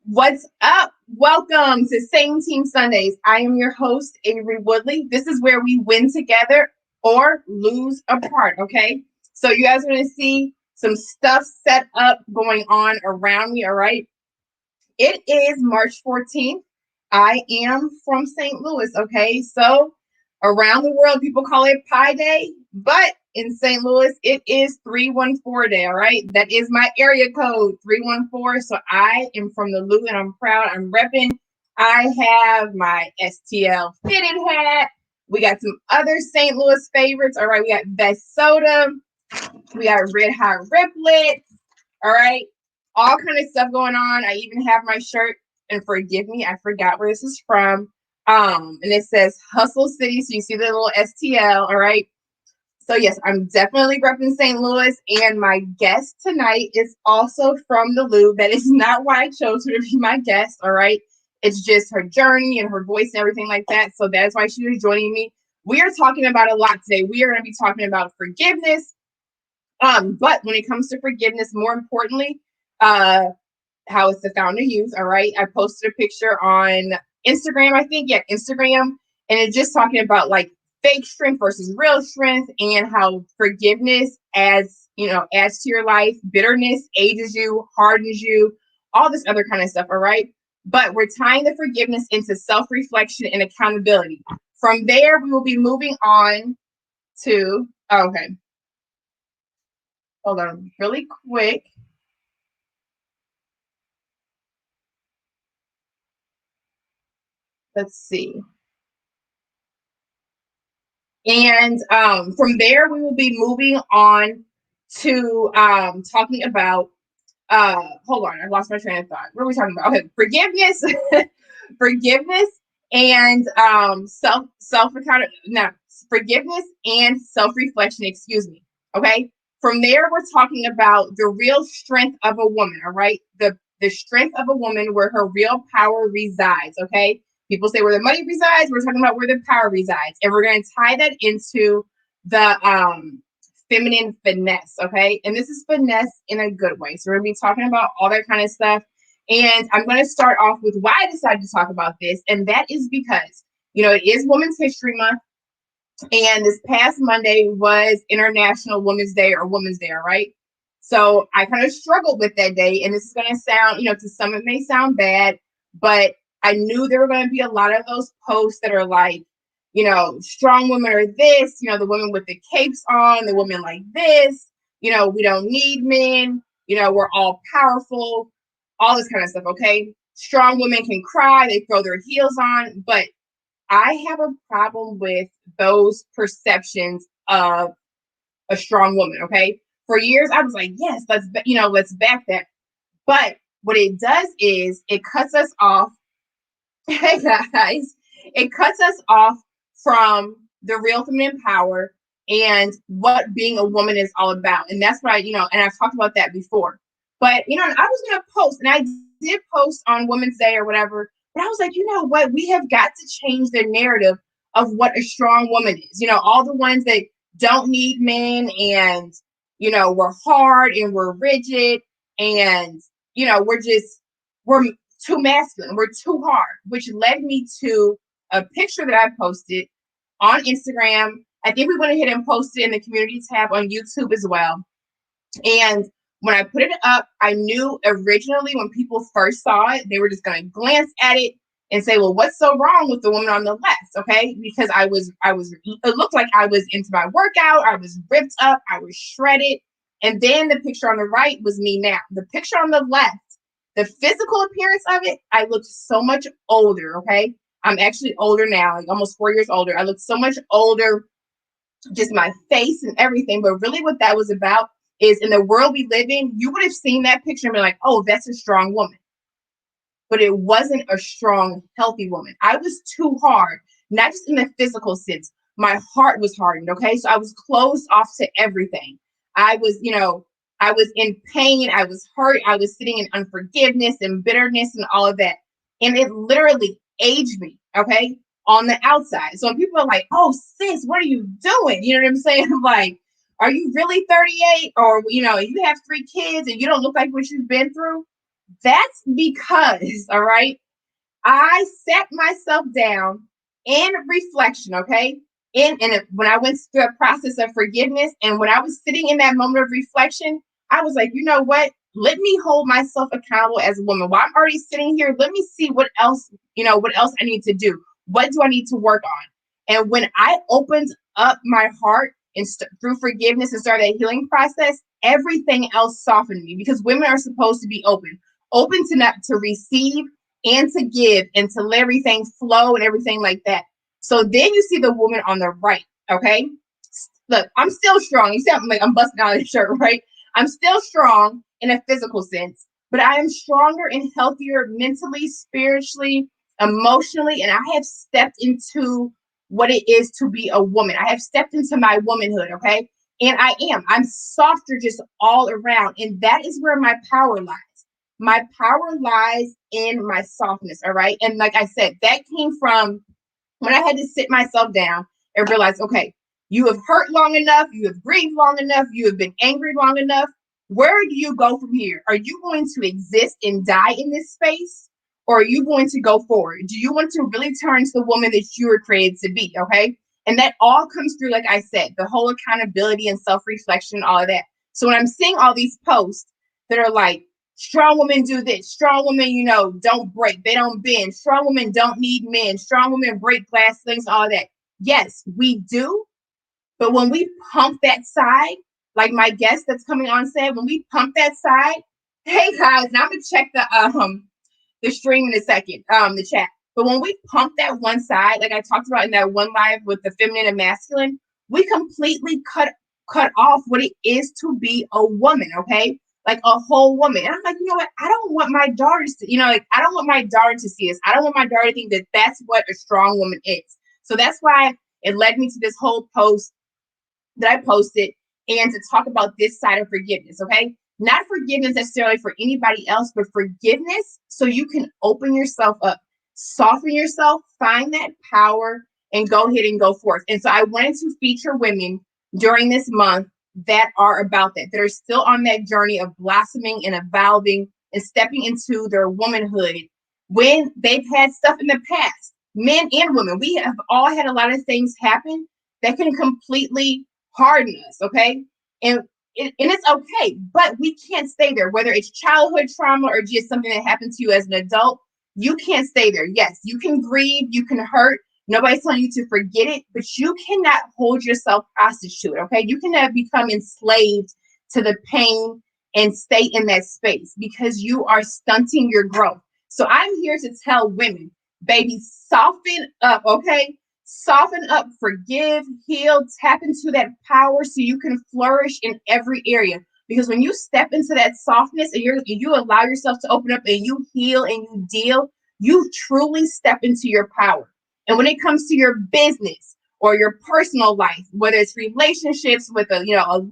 What's up? Welcome to Same Team Sundays. I am your host, Avery Woodley. This is where we win together or lose apart, okay? So you guys are going to see some stuff set up going on around me, all right? It is March 14th. I am from St. Louis, okay? So around the world, people call it Pi Day, but in St. Louis, it is 314 Day, all right? That is my area code, 314. So I am from the Lou and I'm proud. I'm repping. I have my STL fitted hat. We got some other St. Louis favorites, all right? We got Best Soda. We got Red Hot Riplet, all right? All kind of stuff going on. I even have my shirt, and forgive me, I forgot where this is from. And it says Hustle City. So you see the little STL, all right? So yes, I'm definitely repping St. Louis, and my guest tonight is also from the Louvre. That is not why I chose her to be my guest, all right? It's just her journey and her voice and everything like that. So that's why she was joining me. We are talking about a lot today. We are going to be talking about forgiveness. But when it comes to forgiveness, more importantly, how it's the founder use. All right. I posted a picture on Instagram, I think. Yeah, Instagram. And it's just talking about like fake strength versus real strength and how forgiveness adds to your life. Bitterness ages you, hardens you, all this other kind of stuff. All right. But we're tying the forgiveness into self-reflection and accountability. From there, we will be moving on to okay. Hold on really quick. Let's see. And from there, we will be moving on to talking about, hold on, I lost my train of thought. What are we talking about? Okay, forgiveness, forgiveness and self account, no, forgiveness and self-reflection, excuse me. Okay. From there, we're talking about the real strength of a woman, all right? The strength of a woman where her real power resides, okay? People say where the money resides. We're talking about where the power resides. And we're going to tie that into the feminine finesse, okay? And this is finesse in a good way. So we're going to be talking about all that kind of stuff. And I'm going to start off with why I decided to talk about this. And that is because, it is Women's History Month. And this past Monday was International Women's Day or Women's Day, right? So I kind of struggled with that day. And this is going to sound, to some it may sound bad, but I knew there were going to be a lot of those posts that are like, strong women are this, the women with the capes on, the women like this, we don't need men, we're all powerful, all this kind of stuff, okay? Strong women can cry, they throw their heels on, but I have a problem with those perceptions of a strong woman, okay? For years, I was like, yes, let's back that. But what it does is it cuts us off. Hey guys, it cuts us off from the real feminine power and what being a woman is all about. And that's what and I've talked about that before. But, I was going to post, and I did post on Women's Day or whatever, but I was like, you know what? We have got to change the narrative of what a strong woman is. All the ones that don't need men and, we're hard and we're rigid and, we're too masculine. We're too hard, which led me to a picture that I posted on Instagram. I think we went ahead and posted in the community tab on YouTube as well. And when I put it up, I knew originally when people first saw it, they were just going to glance at it and say, well, what's so wrong with the woman on the left? Okay. Because it looked like I was into my workout. I was ripped up. I was shredded. And then the picture on the right was me now. The picture on the left, the physical appearance of it, I looked so much older, okay? I'm actually older now, like almost 4 years older. I look so much older, just my face and everything. But really what that was about is in the world we live in, you would have seen that picture and been like, oh, that's a strong woman. But it wasn't a strong, healthy woman. I was too hard, not just in the physical sense. My heart was hardened, okay? So I was closed off to everything. I was in pain. I was hurt. I was sitting in unforgiveness and bitterness and all of that. And it literally aged me, okay, on the outside. So when people are like, oh, sis, what are you doing? You know what I'm saying? I'm like, are you really 38? Or, you have 3 kids and you don't look like what you've been through? That's because, all right, I sat myself down in reflection, okay? When I went through a process of forgiveness, and when I was sitting in that moment of reflection, I was like, you know what? Let me hold myself accountable as a woman. While I'm already sitting here, let me see what else, what else I need to do. What do I need to work on? And when I opened up my heart and through forgiveness and started that healing process, everything else softened me, because women are supposed to be open to not to receive and to give and to let everything flow and everything like that. So then you see the woman on the right, okay? Look, I'm still strong. You see, I'm busting out of the shirt, right? I'm still strong in a physical sense, but I am stronger and healthier mentally, spiritually, emotionally, and I have stepped into what it is to be a woman. I have stepped into my womanhood, okay? And I'm softer just all around. And that is where my power lies. My power lies in my softness, all right? And like I said, that came from when I had to sit myself down and realize, okay, you have hurt long enough, you have grieved long enough, you have been angry long enough. Where do you go from here? Are you going to exist and die in this space? Or are you going to go forward? Do you want to really turn to the woman that you were created to be? Okay. And that all comes through, like I said, the whole accountability and self-reflection, all of that. So when I'm seeing all these posts that are like, strong women do this, strong women, don't break, they don't bend, strong women don't need men, strong women break glass things, all that. Yes, we do. But when we pump that side, like my guest that's coming on said, when we pump that side, hey guys, now I'm gonna check the stream in a second, the chat. But when we pump that one side, like I talked about in that one live with the feminine and masculine, we completely cut off what it is to be a woman, okay? Like a whole woman. And I'm like, you know what? I don't want my daughters to, I don't want my daughter to see this. I don't want my daughter to think that that's what a strong woman is. So that's why it led me to this whole post that I posted, and to talk about this side of forgiveness, okay? Not forgiveness necessarily for anybody else, but forgiveness so you can open yourself up, soften yourself, find that power, and go ahead and go forth. And so I wanted to feature women during this month that are about that are still on that journey of blossoming and evolving and stepping into their womanhood when they've had stuff in the past. Men and women, we have all had a lot of things happen that can completely harden us, okay? And it's okay, but we can't stay there, whether it's childhood trauma or just something that happened to you as an adult. You can't stay there. Yes, you can grieve, you can hurt. Nobody's telling you to forget it, but you cannot hold yourself hostage to it, okay? You cannot become enslaved to the pain and stay in that space, because you are stunting your growth. So I'm here to tell women, baby, soften up, okay? Soften up, forgive, heal, tap into that power so you can flourish in every area. Because when you step into that softness and you allow yourself to open up and you heal and you deal, you truly step into your power. And when it comes to your business or your personal life, whether it's relationships with a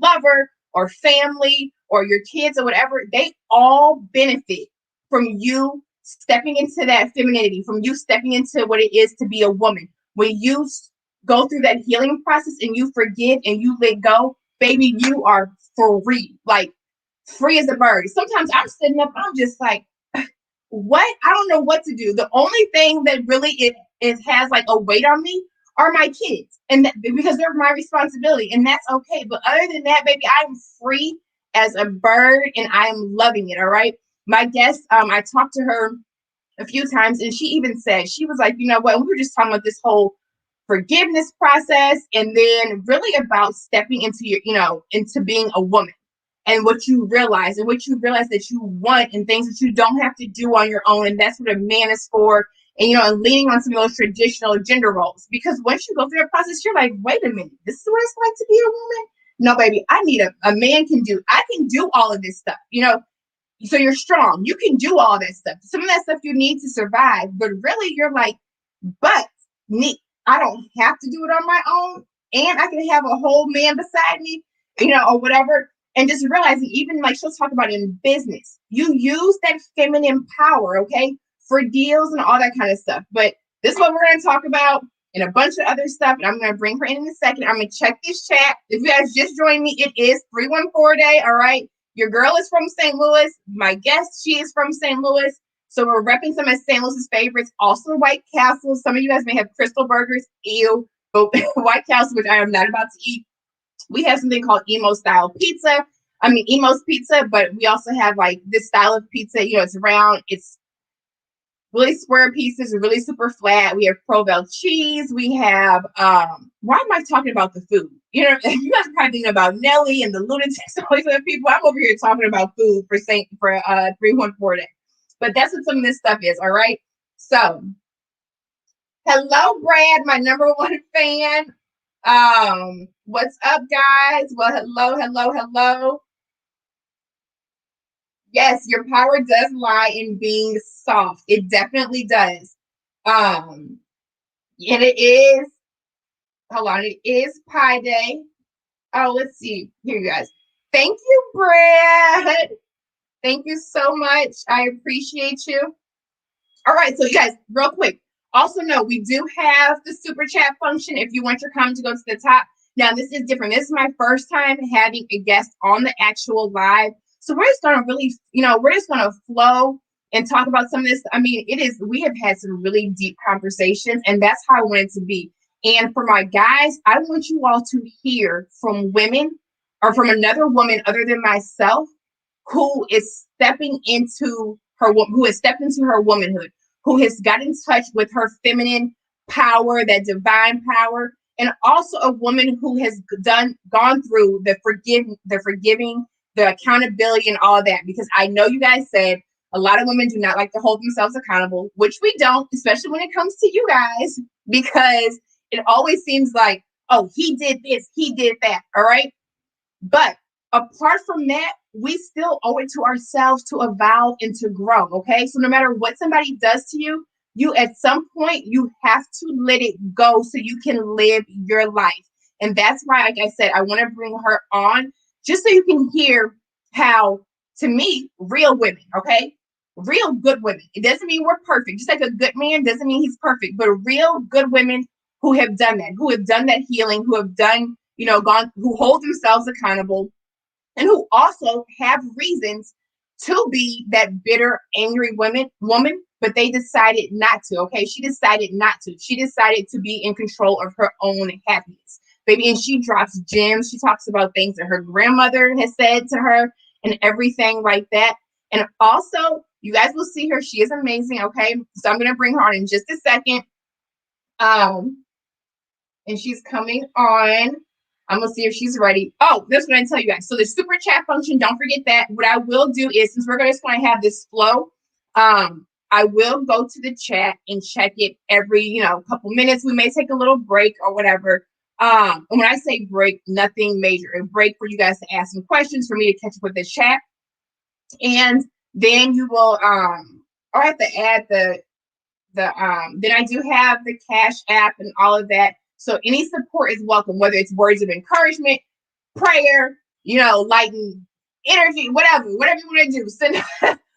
lover or family or your kids or whatever, they all benefit from you stepping into that femininity, from you stepping into what it is to be a woman. When you go through that healing process and you forgive and you let go, baby, you are free, like free as a bird. Sometimes I'm sitting up, I'm just like, what? I don't know what to do. The only thing that really it has like a weight on me are my kids, and because they're my responsibility, and that's okay. But other than that, baby, I'm free as a bird, and I am loving it. All right. My guest, I talked to her a few times, and she even said, she was like, you know what? We were just talking about this whole forgiveness process, and then really about stepping into into being a woman, and what you realize that you want, and things that you don't have to do on your own, and that's what a man is for. And and leaning on some of those traditional gender roles, because once you go through that process, you're like, wait a minute, this is what it's like to be a woman. No, baby, I need a man I can do all of this stuff, so you're strong. You can do all that stuff. Some of that stuff you need to survive, but really you're like, but I don't have to do it on my own, and I can have a whole man beside me, or whatever. And just realizing, even like she'll talk about in business, you use that feminine power, okay, for deals and all that kind of stuff. But this is what we're going to talk about, and a bunch of other stuff. And I'm going to bring her in a second. I'm going to check this chat. If you guys just joined me, it is 314 day. All right. Your girl is from St. Louis. My guest, she is from St. Louis. So we're repping some of St. Louis's favorites. Also White Castle. Some of you guys may have Crystal Burgers. Ew. But White Castle, which I am not about to eat. We have something called emo style pizza. Emo's pizza, but we also have like this style of pizza. You know, it's round. It's really square pieces, really super flat. We have Provel cheese. We have, why am I talking about the food? You know, you guys are probably thinking about Nelly and the lunatics, all these other people. I'm over here talking about food for 314 day. But that's what some of this stuff is, all right? So, hello, Brad, my number one fan. What's up, guys? Well, hello. Yes, your power does lie in being soft. It definitely does. And it is, hold on, it is Pi Day. Oh, let's see. Here, you guys. Thank you, Brad. Thank you so much. I appreciate you. All right, so you guys, real quick. Also, know we do have the super chat function if you want your comment to go to the top. Now, this is different. This is my first time having a guest on the actual live. So we're just gonna really, we're just gonna flow and talk about some of this. We have had some really deep conversations, and that's how I want it to be. And for my guys, I want you all to hear from women or from another woman other than myself who is stepping into who has stepped into her womanhood, who has got in touch with her feminine power, that divine power, and also a woman who has gone through the forgiving, the accountability, and all that. Because I know you guys said a lot of women do not like to hold themselves accountable, which we don't, especially when it comes to you guys, because it always seems like, oh, he did this, he did that. All right. But apart from that, we still owe it to ourselves to evolve and to grow. Okay. So no matter what somebody does to you, you at some point, you have to let it go so you can live your life. And that's why, like I said, I want to bring her on just so you can hear how, to me, real women, okay? Real good women. It doesn't mean we're perfect. Just like a good man doesn't mean he's perfect, but real good women who have done that healing, who have done, who hold themselves accountable, and who also have reasons to be that bitter, angry woman, but they decided not to, okay? She decided not to. She decided to be in control of her own happiness, baby. And she drops gems. She talks about things that her grandmother has said to her and everything like that. And also, you guys will see her. She is amazing, okay? So I'm going to bring her on in just a second. And she's coming on. I'm going to see if she's ready. Oh, that's what I tell you guys. So the super chat function, don't forget that. What I will do is, since we're just going to have this flow, I will go to the chat and check it every, couple minutes. We may take a little break or whatever. And when I say break, nothing major. A break for you guys to ask some questions, for me to catch up with the chat. And then you will, I'll have to add then I do have the Cash App and all of that. So any support is welcome, whether it's words of encouragement, prayer, lighting energy, whatever you want to do. Send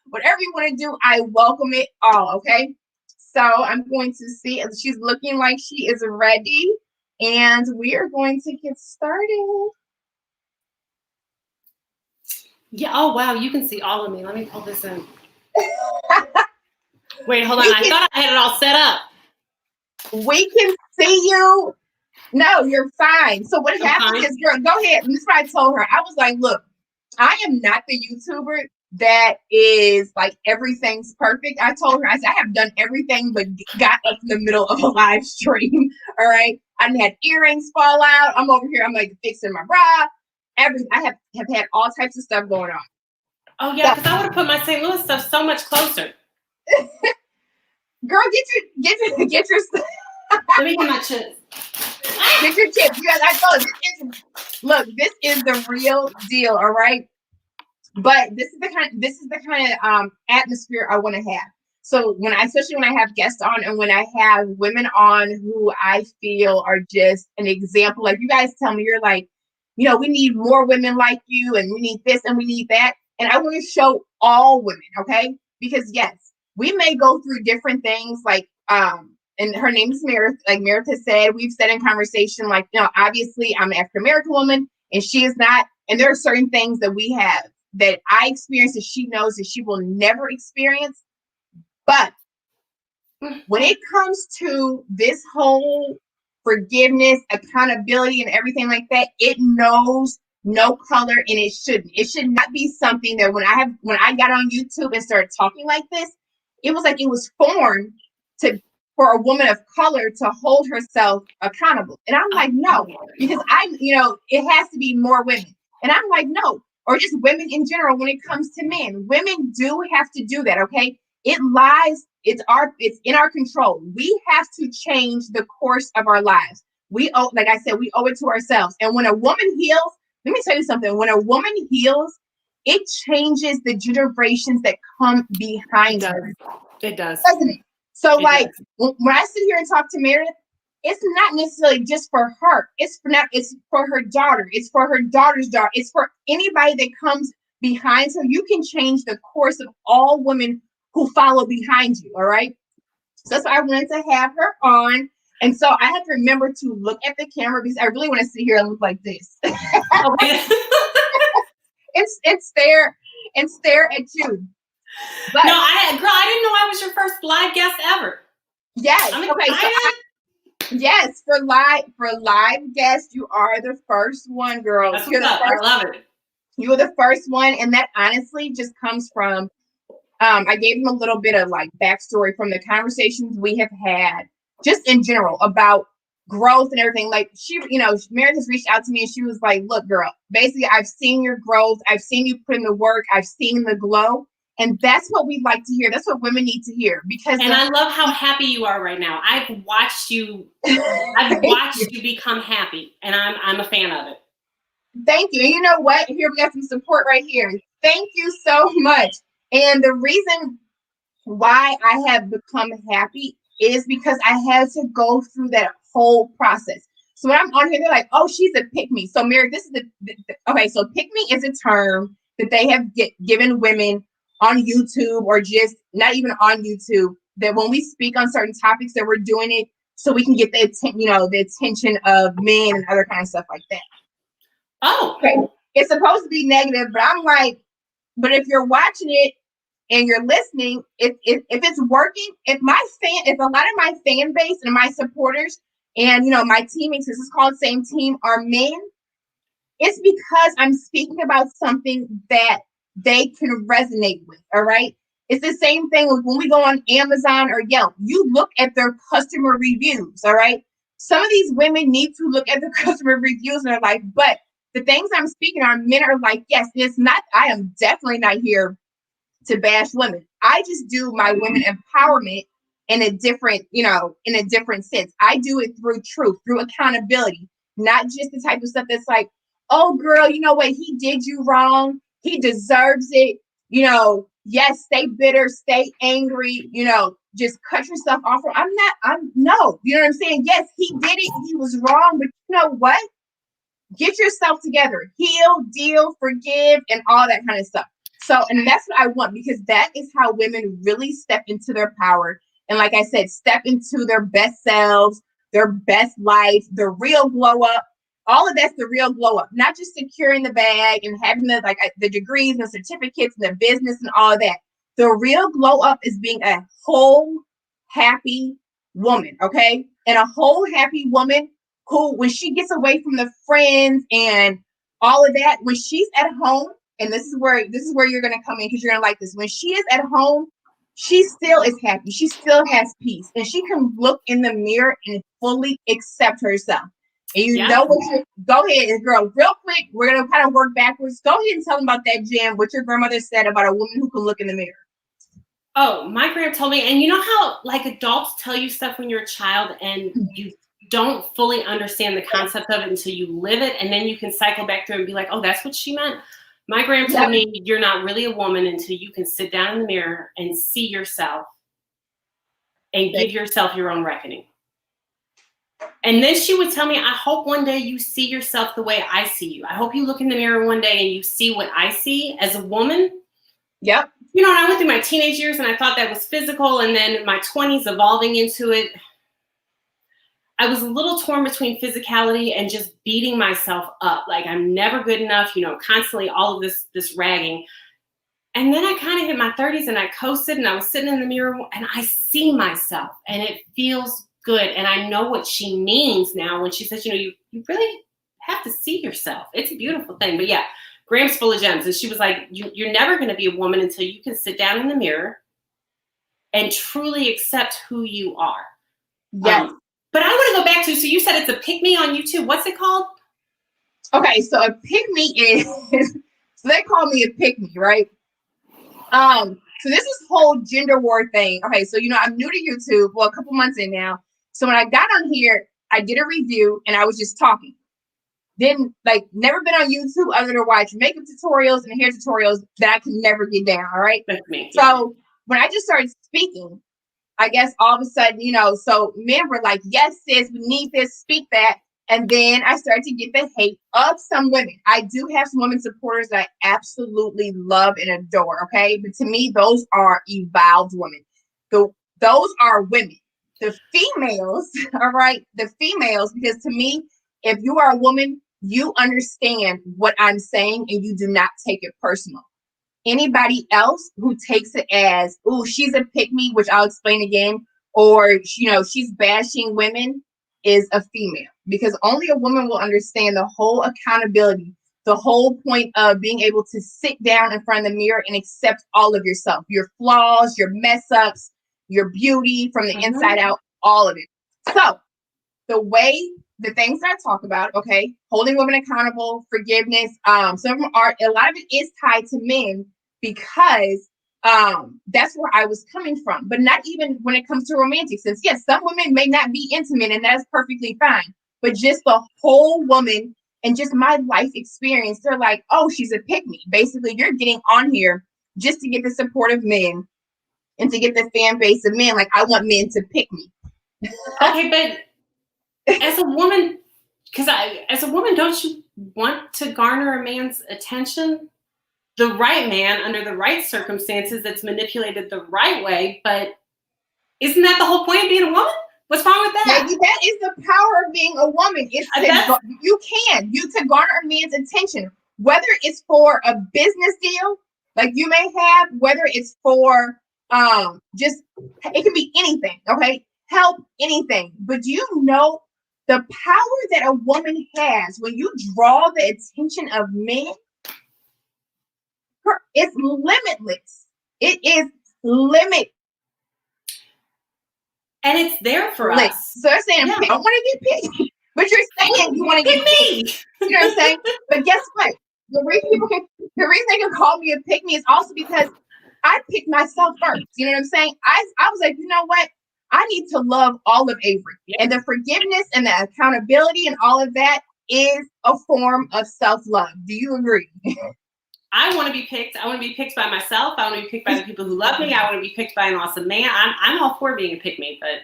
whatever you want to do. I welcome it all. Okay. So I'm going to see. She's looking like she is ready, and we are going to get started. Yeah. Oh, wow. You can see all of me. Let me pull this in. Wait, hold on. I thought I had it all set up. We can see you. No, you're fine. So what happens is, girl, go ahead. This is what I told her. I was like, look, I am not the YouTuber that is like everything's perfect. I told her, I said, I have done everything but got up in the middle of a live stream. All right. I had earrings fall out. I'm over here. I'm like fixing my bra. I have had all types of stuff going on. Oh, yeah, because I would have put my St. Louis stuff so much closer. Girl, get your stuff. Let me get my chips. Get your chips. You guys, I told you, this is the real deal, all right? But this is the kind of atmosphere I want to have. So especially when I have guests on and when I have women on who I feel are just an example, like you guys tell me, you're like, we need more women like you, and we need this and we need that. And I want to show all women, okay? Because yes, we may go through different things, like, and her name is Meredith. Like Meredith said, we've said in conversation, like, obviously I'm an African-American woman and she is not. And there are certain things that we have that I experienced that she knows that she will never experience. But when it comes to this whole forgiveness, accountability, and everything like that, it knows no color, and it shouldn't. It should not be something that when I got on YouTube and started talking like this, it was like it was formed for a woman of color to hold herself accountable. And I'm like, no, because it has to be more women. And I'm like, no, or just women in general when it comes to men. Women do have to do that, okay? It's in our control. We have to change the course of our lives. Like I said, we owe it to ourselves. And when a woman heals, let me tell you something. When a woman heals, it changes the generations that come behind her. It does. Doesn't it? So when I sit here and talk to Meredith, it's not necessarily just for her. It's for her daughter. It's for her daughter's daughter. It's for anybody that comes behind her. You can change the course of all women who follow behind you. All right. So that's why I wanted to have her on. And so I have to remember to look at the camera because I really want to sit here and look like this. Okay. and stare at you. But, no, I didn't know I was your first live guest ever. Yes. Yes, for live guests, you are the first one, girl. That's what's up. I love it. You were the first one, and that honestly just comes from. I gave them a little bit of like backstory from the conversations we have had, just in general about growth and everything. Like Meredith reached out to me and she was like, "Look, girl, basically, I've seen your growth. I've seen you put in the work. I've seen the glow." And that's what we like to hear. That's what women need to hear. I love how happy you are right now. I've watched you become happy, and I'm a fan of it. Thank you. And you know what? Here we got some support right here. Thank you so much. And the reason why I have become happy is because I had to go through that whole process. So when I'm on here, they're like, "Oh, she's a pick me." So Mary, this is okay. So pick me is a term that they have given women on YouTube, or just not even on YouTube, that when we speak on certain topics that we're doing it so we can get the attention of men and other kind of stuff like that. Oh, okay. It's supposed to be negative, but I'm like, but if you're watching it and you're listening, if it's working, if a lot of my fan base and my supporters and my teammates, this is called Same Team, are men, it's because I'm speaking about something that they can resonate with. All right. It's the same thing when we go on Amazon or Yelp. You look at their customer reviews. All right. Some of these women need to look at the customer reviews and they're like, but the things I'm speaking on, men are like, yes, it's not. I am definitely not here to bash women. I just do my women empowerment in a different sense. I do it through truth, through accountability, not just the type of stuff that's like, "Oh, girl, you know what? He did you wrong. He deserves it. Yes, stay bitter, stay angry, just cut yourself off." No, you know what I'm saying? Yes, he did it. He was wrong. But you know what? Get yourself together, heal, deal, forgive, and all that kind of stuff. So, and that's what I want, because that is how women really step into their power. And like I said, step into their best selves, their best life, the real glow up. All of that's the real glow up, not just securing the bag and having the degrees and certificates and the business and all of that. The real glow up is being a whole happy woman, okay? And a whole happy woman who, when she gets away from the friends and all of that, when she's at home, and this is where you're going to come in, because you're going to like this. When she is at home, she still is happy. She still has peace, and she can look in the mirror and fully accept herself. And go ahead, girl, real quick, we're going to kind of work backwards. Go ahead and tell them about that, Jan, what your grandmother said about a woman who can look in the mirror. Oh, my grandma told me, and you know how like adults tell you stuff when you're a child and you don't fully understand the concept of it until you live it, and then you can cycle back through and be like, "Oh, that's what she meant." My grandma told me, "You're not really a woman until you can sit down in the mirror and see yourself and give yourself your own reckoning." And then she would tell me, "I hope one day you see yourself the way I see you. I hope you look in the mirror one day and you see what I see as a woman." Yep. And I went through my teenage years and I thought that was physical, and then my 20s evolving into it. I was a little torn between physicality and just beating myself up. Like, I'm never good enough, constantly all of this ragging. And then I kind of hit my 30s and I coasted and I was sitting in the mirror and I see myself and it feels good. And I know what she means now when she says, you really have to see yourself. It's a beautiful thing. But yeah, Graham's full of gems. And she was like, you're never going to be a woman until you can sit down in the mirror and truly accept who you are. Yes. But I want to go back to, so you said it's a pick me on YouTube. What's it called? Okay, so a pick me is, so they call me a pick me, right? So this is whole gender war thing. Okay, so I'm new to YouTube, well, a couple months in now. So when I got on here, I did a review and I was just talking. Didn't never been on YouTube other than watch makeup tutorials and hair tutorials that I can never get down. All right. That's me. So when I just started speaking, I guess all of a sudden, so men were like, yes, sis, we need this, speak that. And then I started to get the hate of some women. I do have some women supporters that I absolutely love and adore. Okay. But to me, those are evolved women. Those are women. The females, all right. The females, because to me, if you are a woman, you understand what I'm saying and you do not take it personal. Anybody else who takes it as, oh, she's a pick me, which I'll explain again, or, she's bashing women, is a female, because only a woman will understand the whole accountability, the whole point of being able to sit down in front of the mirror and accept all of yourself, your flaws, your mess ups, your beauty from the inside out, all of it. So the things that I talk about, okay, holding women accountable, forgiveness, some of them are, a lot of it is tied to men because that's where I was coming from, but not even when it comes to romantic sense. Yes, some women may not be intimate and that's perfectly fine, but just the whole woman and just my life experience, they're like, oh, she's a pick me. Basically, you're getting on here just to get the support of men and to get the fan base of men. Like, I want men to pick me. Okay, but as a woman, don't you want to garner a man's attention? The right man under the right circumstances that's manipulated the right way, but isn't that the whole point of being a woman? What's wrong with that? Maybe that is the power of being a woman. It's to garner a man's attention, whether it's for a business deal, like you may have, whether it's for just, it can be anything, okay? Help, anything. But do you know the power that a woman has when you draw the attention of men? It's limitless. It is limitless. And it's there for us. So they're saying, I want to get picked. But you're saying you want to get picked. You know what I'm saying? But guess what? The reason they can call me a pick me is also because I picked myself first. You know what I'm saying? I was like, you know what? I need to love all of Avery. And the forgiveness and the accountability and all of that is a form of self-love. Do you agree? I want to be picked. I want to be picked by myself. I want to be picked by the people who love me. I want to be picked by an awesome man. I'm all for being a pick me, but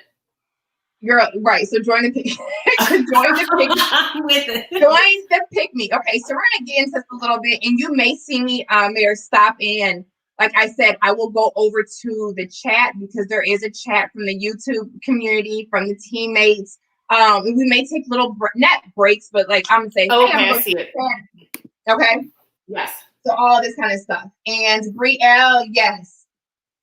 you're right. So join the pick. Join the pick me. I'm with it. Join the pick me. Okay, so we're gonna get into this a little bit, and you may see me, Mayor, stop in. Like I said, I will go over to the chat because there is a chat from the YouTube community, from the teammates. We may take little not breaks, but like I'm gonna say, okay, I see it. Okay. Yes. So all this kind of stuff. And Brielle, yes.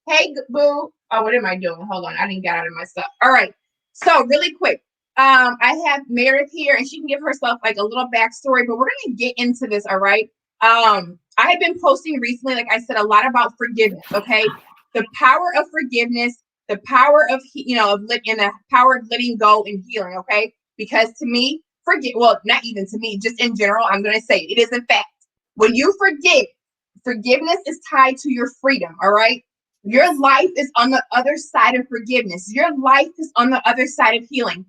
Hey, boo. Oh, what am I doing? Hold on. I didn't get out of my stuff. All right. So really quick. I have Meredith here and she can give herself like a little backstory, but we're going to get into this. All right. I have been posting recently, like I said, a lot about forgiveness. Okay. The power of forgiveness, the power of, the power of letting go and healing. Okay. Because to me, not even to me, just in general, I'm going to say it is a fact. When you forgive, forgiveness is tied to your freedom, all right? Your life is on the other side of forgiveness. Your life is on the other side of healing.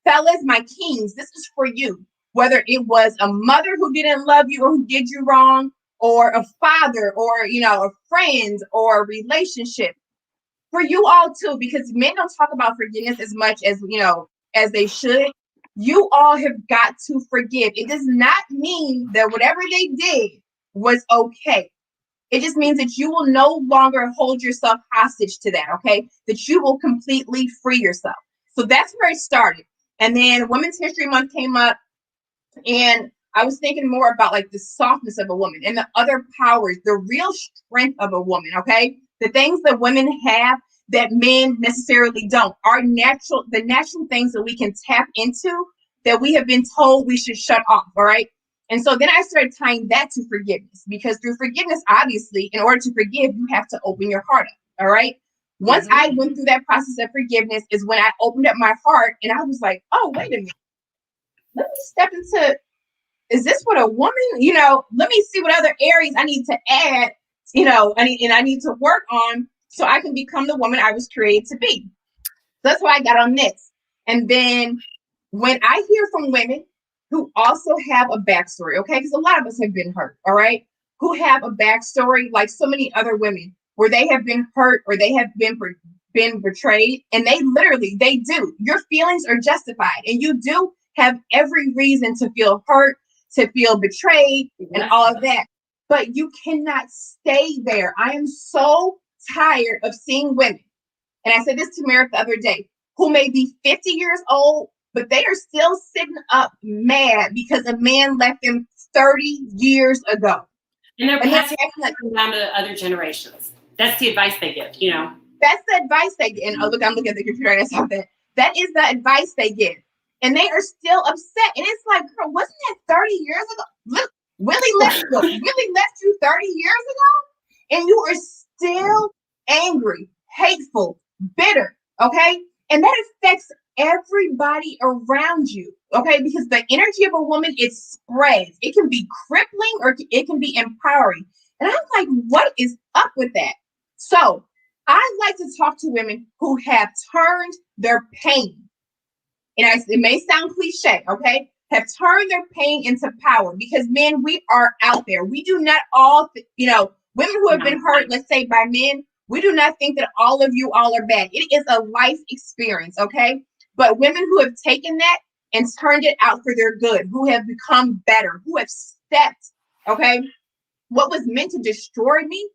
Fellas, my kings, this is for you. Whether it was a mother who didn't love you or who did you wrong, or a father, or, a friend, or a relationship. For you all too, because men don't talk about forgiveness as much as, as they should. You all have got to forgive. It does not mean that whatever they did was okay. It just means that you will no longer hold yourself hostage to that, okay? That you will completely free yourself. So that's where it started. And then Women's History Month came up, and I was thinking more about like the softness of a woman and the other powers, the real strength of a woman, okay? The things that women have that men necessarily don't, are the natural things that we can tap into that we have been told we should shut off, all right? And so then I started tying that to forgiveness, because through forgiveness, obviously, in order to forgive, you have to open your heart up, all right? Once I went through that process of forgiveness is when I opened up my heart, and I was like, oh, wait a minute. Let me step into, is this what a woman, let me see what other areas I need to add, and I need to work on so I can become the woman I was created to be. So that's why I got on this. And then when I hear from women who also have a backstory, okay, because a lot of us have been hurt, all right, who have a backstory like so many other women where they have been hurt or they have been betrayed, and they do. Your feelings are justified, and you do have every reason to feel hurt, to feel betrayed, and all of that. But you cannot stay there. I am so tired of seeing women, and I said this to Meredith the other day, who may be 50 years old, but they are still sitting up mad because a man left them 30 years ago. And they're passing down to other generations. That's the advice they give, That's the advice they give. And I'm looking at the computer and I saw that. That is the advice they give. And they are still upset. And it's like, girl, wasn't that 30 years ago? Look, Willie left you 30 years ago? And you are still angry, hateful, bitter, okay? And that affects everybody around you, okay? Because the energy of a woman, it spreads. It can be crippling or it can be empowering. And I'm like, what is up with that? So I like to talk to women who have turned their pain, and it may sound cliche, okay, have turned their pain into power, because men, we are out there. We do not all, women who have been hurt, let's say by men, we do not think that all of you all are bad. It is a life experience, okay? But women who have taken that and turned it out for their good, who have become better, who have stepped, okay? What was meant to destroy me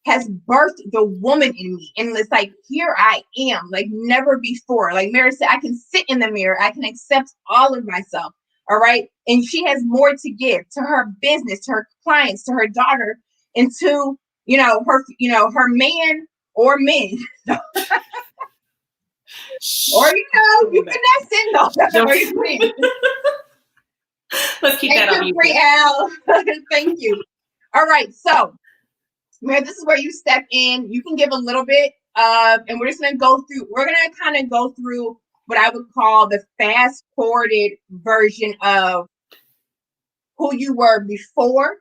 has birthed the woman in me. And it's like, here I am, like never before. Like Meredith said, I can sit in the mirror. I can accept all of myself. All right. And she has more to give to her business, to her clients, to her daughter, and to, her man or men. Or, you finessing those. Let's keep that on you. Al. Thank you. All right. So, this is where you step in. You can give a little bit and we're going to kind of go through what I would call the fast forwarded version of who you were before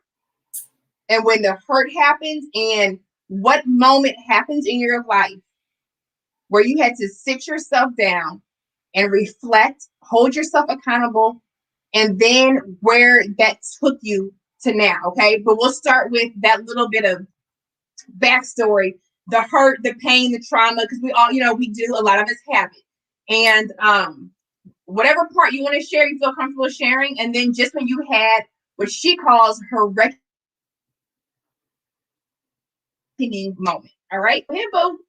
and when the hurt happens, and what moment happens in your life where you had to sit yourself down and reflect, hold yourself accountable, and then where that took you to now. Okay. But we'll start with that little bit of backstory, the hurt, the pain, the trauma, because we all, we do, a lot of us have it. And whatever part you want to share, you feel comfortable sharing. And then just when you had what she calls her reckoning moment. All right, go ahead, boo.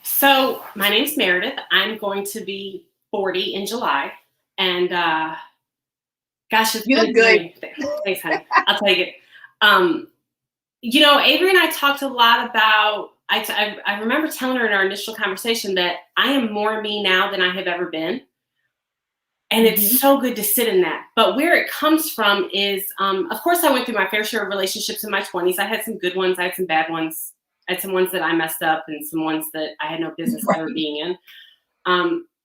So my name's Meredith. I'm going to be 40 in July. And gosh, it's you look good. Thanks, honey. I'll take it. Avery and I talked a lot about, I remember telling her in our initial conversation that I am more me now than I have ever been. And it's so good to sit in that. But where it comes from is, of course, I went through my fair share of relationships in my 20s. I had some good ones. I had some bad ones. I had some ones that I messed up and some ones that I had no business ever being in.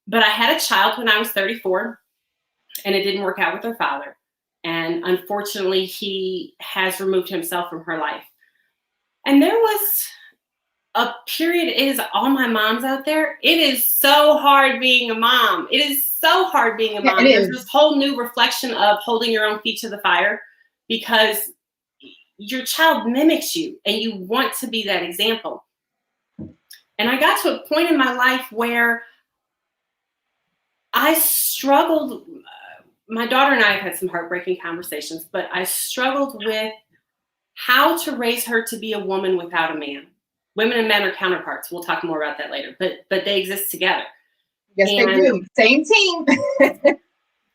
But I had a child when I was 34, and it didn't work out with her father. And unfortunately, he has removed himself from her life. And there was a period, it is all my moms out there. It is so hard being a mom. It is so hard being a mom. There's this whole new reflection of holding your own feet to the fire, because your child mimics you and you want to be that example. And I got to a point in my life where I struggled. My daughter and I have had some heartbreaking conversations, but I struggled with how to raise her to be a woman without a man. Women and men are counterparts. We'll talk more about that later, but they exist together. Yes, they do. Same team.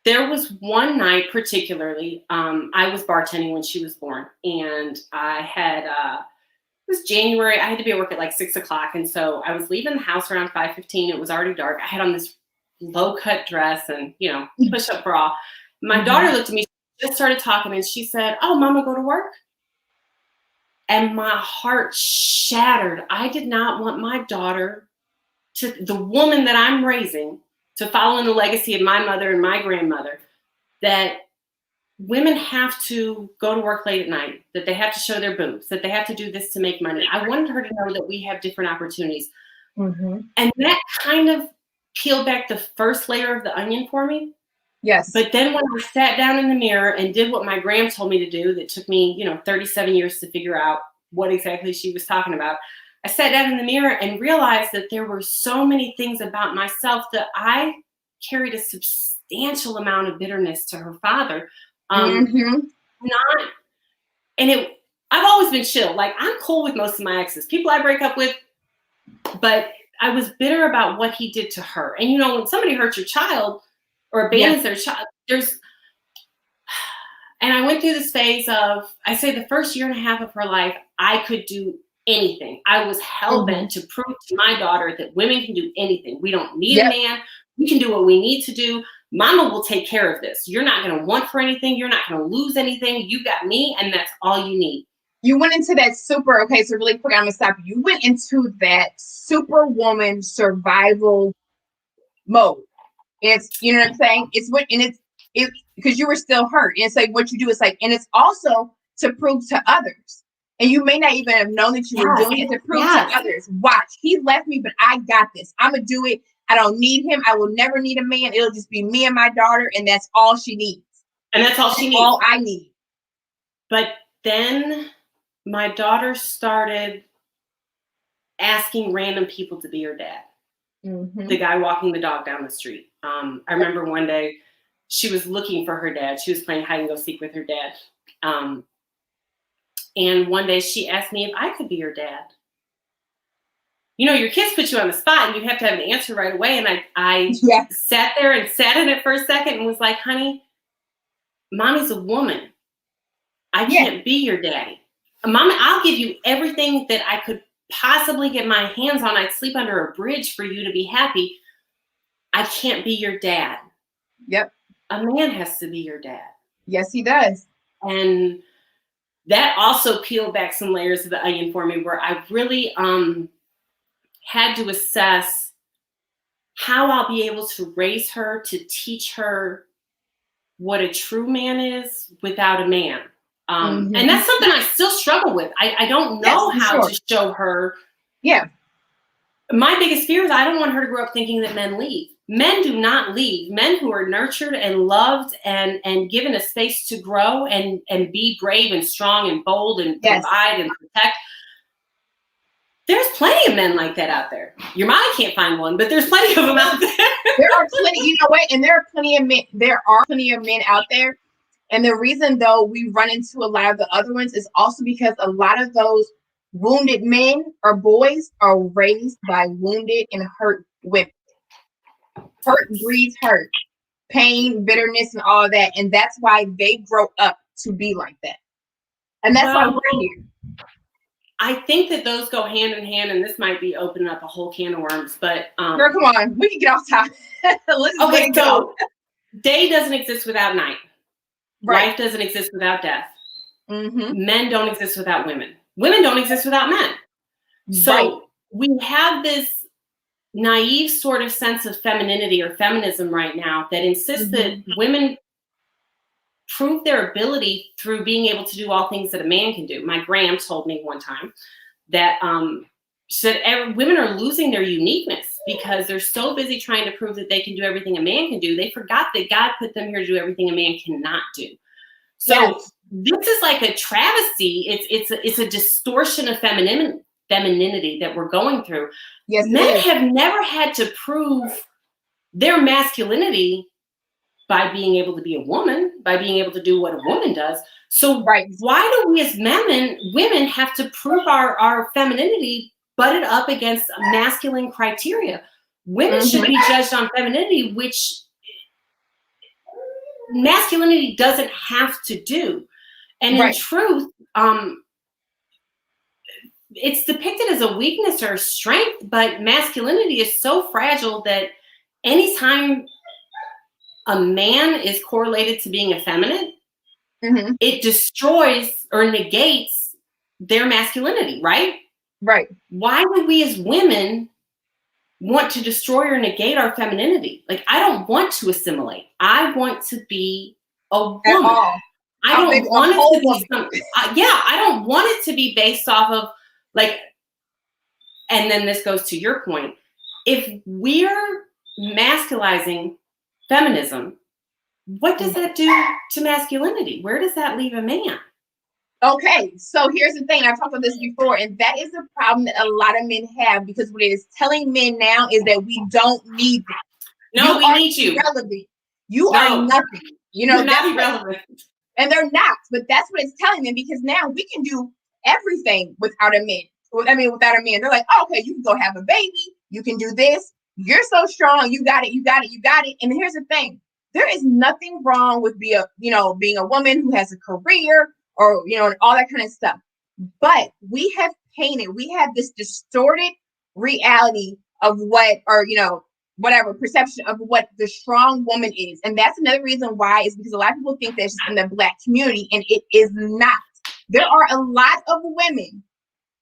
There was one night particularly, I was bartending when she was born, and I had, it was January, I had to be at work at like 6 o'clock, and so I was leaving the house around 5:15. It was already dark. I had on this low-cut dress and, push-up bra. My daughter looked at me, she just started talking, and she said, "Oh, Mama, go to work?" And my heart shattered. I did not want my daughter, the woman that I'm raising, to follow in the legacy of my mother and my grandmother, that women have to go to work late at night, that they have to show their boobs, that they have to do this to make money. I wanted her to know that we have different opportunities. And that kind of peeled back the first layer of the onion for me. Yes. But then when I sat down in the mirror and did what my gram told me to do, that took me, 37 years to figure out what exactly she was talking about. I sat down in the mirror and realized that there were so many things about myself that I carried a substantial amount of bitterness to her father. I've always been chill. Like, I'm cool with most of my exes, people I break up with, but I was bitter about what he did to her. And when somebody hurts your child or abandons their child, and I went through this phase of, I say the first year and a half of her life, I could do anything. I was hell-bent to prove to my daughter that women can do anything. We don't need a man. We can do what we need to do. Mama will take care of this. You're not going to want for anything. You're not going to lose anything. You got me, and that's all you need. You went into that so really quick, I'm going to stop you. You went into that superwoman survival mode. It's, you know what I'm saying? It's because you were still hurt. And it's like what you do is like, and it's also to prove to others. And you may not even have known that you were doing it, to prove to others. Watch, he left me, but I got this. I'm going to do it. I don't need him. I will never need a man. It'll just be me and my daughter, and that's all she needs. And that's all she needs. All I need. But then my daughter started asking random people to be her dad. The guy walking the dog down the street. I remember one day she was looking for her dad. She was playing hide and go seek with her dad. And one day she asked me if I could be her dad. Your kids put you on the spot and you have to have an answer right away. And I sat there and sat in it for a second and was like, honey, mommy's a woman. I can't be your daddy. Mama, I'll give you everything that I could possibly get my hands on. I'd sleep under a bridge for you to be happy. I can't be your dad. Yep. A man has to be your dad. Yes, he does. And that also peeled back some layers of the onion for me, where I really had to assess how I'll be able to raise her, to teach her what a true man is without a man. And that's something I still struggle with. I don't know how to show her. Yeah. My biggest fear is I don't want her to grow up thinking that men leave. Men do not leave. Men who are nurtured and loved and given a space to grow and be brave and strong and bold and provide and protect. There's plenty of men like that out there. Your mama can't find one, but there's plenty of them out there. There are plenty, and there are plenty of men. There are plenty of men out there. And the reason, though, we run into a lot of the other ones is also because a lot of those wounded men or boys are raised by wounded and hurt women. Hurt breeds hurt, pain, bitterness, and all of that. And that's why they grow up to be like that. And that's why we're here. I think that those go hand in hand, and this might be opening up a whole can of worms, but girl, come on, we can get off topic. Okay, so day doesn't exist without night. Right. Life doesn't exist without death. Men don't exist without women. Women don't exist without men. So we have this naive sort of sense of femininity or feminism right now that insists that women prove their ability through being able to do all things that a man can do. My gram told me one time that she said women are losing their uniqueness because they're so busy trying to prove that they can do everything a man can do. They forgot that God put them here to do everything a man cannot do. So this is like a travesty. It's a distortion of femininity that we're going through. Yes, men have never had to prove their masculinity by being able to be a woman, by being able to do what a woman does. So why do we as women have to prove our femininity butted up against masculine criteria? Women should be judged on femininity, which masculinity doesn't have to do. And in truth, it's depicted as a weakness or a strength, but masculinity is so fragile that anytime a man is correlated to being effeminate, it destroys or negates their masculinity, right? Right. Why would we as women want to destroy or negate our femininity? Like, I don't want to assimilate. I want to be a woman. I don't want it to be I don't want it to be based off of like, and then this goes to your point. If we're masculizing feminism, what does that do to masculinity? Where does that leave a man? Okay, so here's the thing. I've talked about this before, and that is the problem that a lot of men have, because what it is telling men now is that we don't need them. No, we need you. Irrelevant. You are nothing. You know, you're not irrelevant. And they're not, but that's what it's telling them, because now we can do everything without a man. Without a man. They're like, oh, okay, you can go have a baby. You can do this. You're so strong. You got it. You got it. You got it. And here's the thing. There is nothing wrong with being a woman who has a career or, and all that kind of stuff. But we have this distorted reality of whatever perception of what the strong woman is. And that's another reason why, is because a lot of people think that's just in the Black community, and it is not. There are a lot of women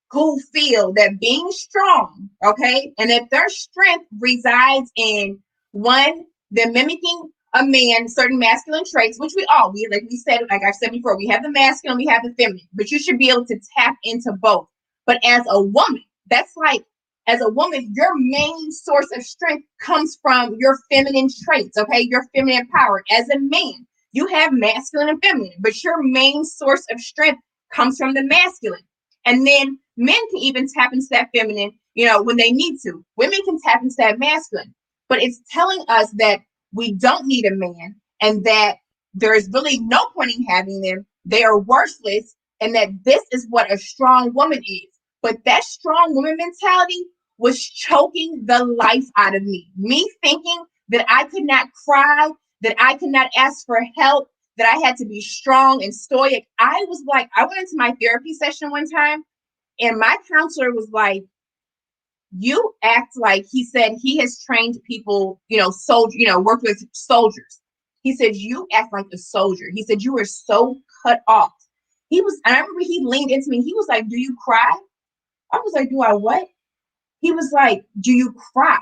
who feel that being strong, okay, and that their strength resides in, one, them mimicking a man, certain masculine traits, which like I've said before, we have the masculine, we have the feminine, but you should be able to tap into both. But as a woman, as a woman, your main source of strength comes from your feminine traits, okay, your feminine power. As a man, you have masculine and feminine, but your main source of strength comes from the masculine. And then men can even tap into that feminine, when they need to. Women can tap into that masculine. But it's telling us that we don't need a man, and that there's really no point in having them. They are worthless, and that this is what a strong woman is. But that strong woman mentality was choking the life out of me. Me thinking that I could not cry, that I could not ask for help, that I had to be strong and stoic. I went into my therapy session one time, and my counselor was like, you act like, he said he has trained people, worked with soldiers. He said, you act like a soldier. He said, you are so cut off. And I remember he leaned into me. He was like, do you cry? I was like, do I what? He was like, do you cry?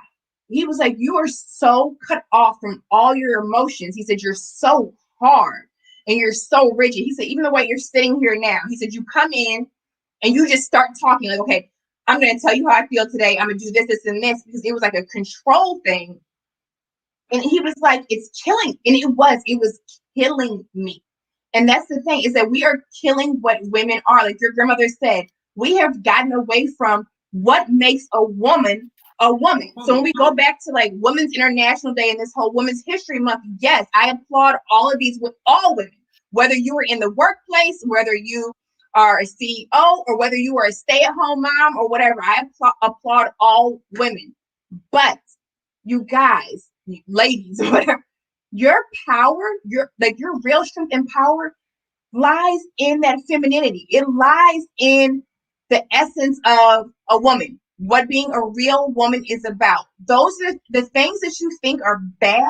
He was like, you are so cut off from all your emotions. He said, you're so hard and you're so rigid. He said, even the way you're sitting here now, he said, you come in and you just start talking like, okay, I'm going to tell you how I feel today. I'm going to do this, this, and this, because it was like a control thing. And he was like, it's killing. And it was killing me. And that's the thing, is that we are killing what women are. Like your grandmother said, we have gotten away from what makes a woman a woman. So when we go back to like Women's International Day and this whole Women's History Month, yes, I applaud all of these with all women, whether you are in the workplace, whether you are a CEO, or whether you are a stay-at-home mom or whatever. I applaud all women. But you guys, ladies, whatever, your power, your real strength and power lies in that femininity. It lies in the essence of a woman, what being a real woman is about. Those are the things that you think are bad,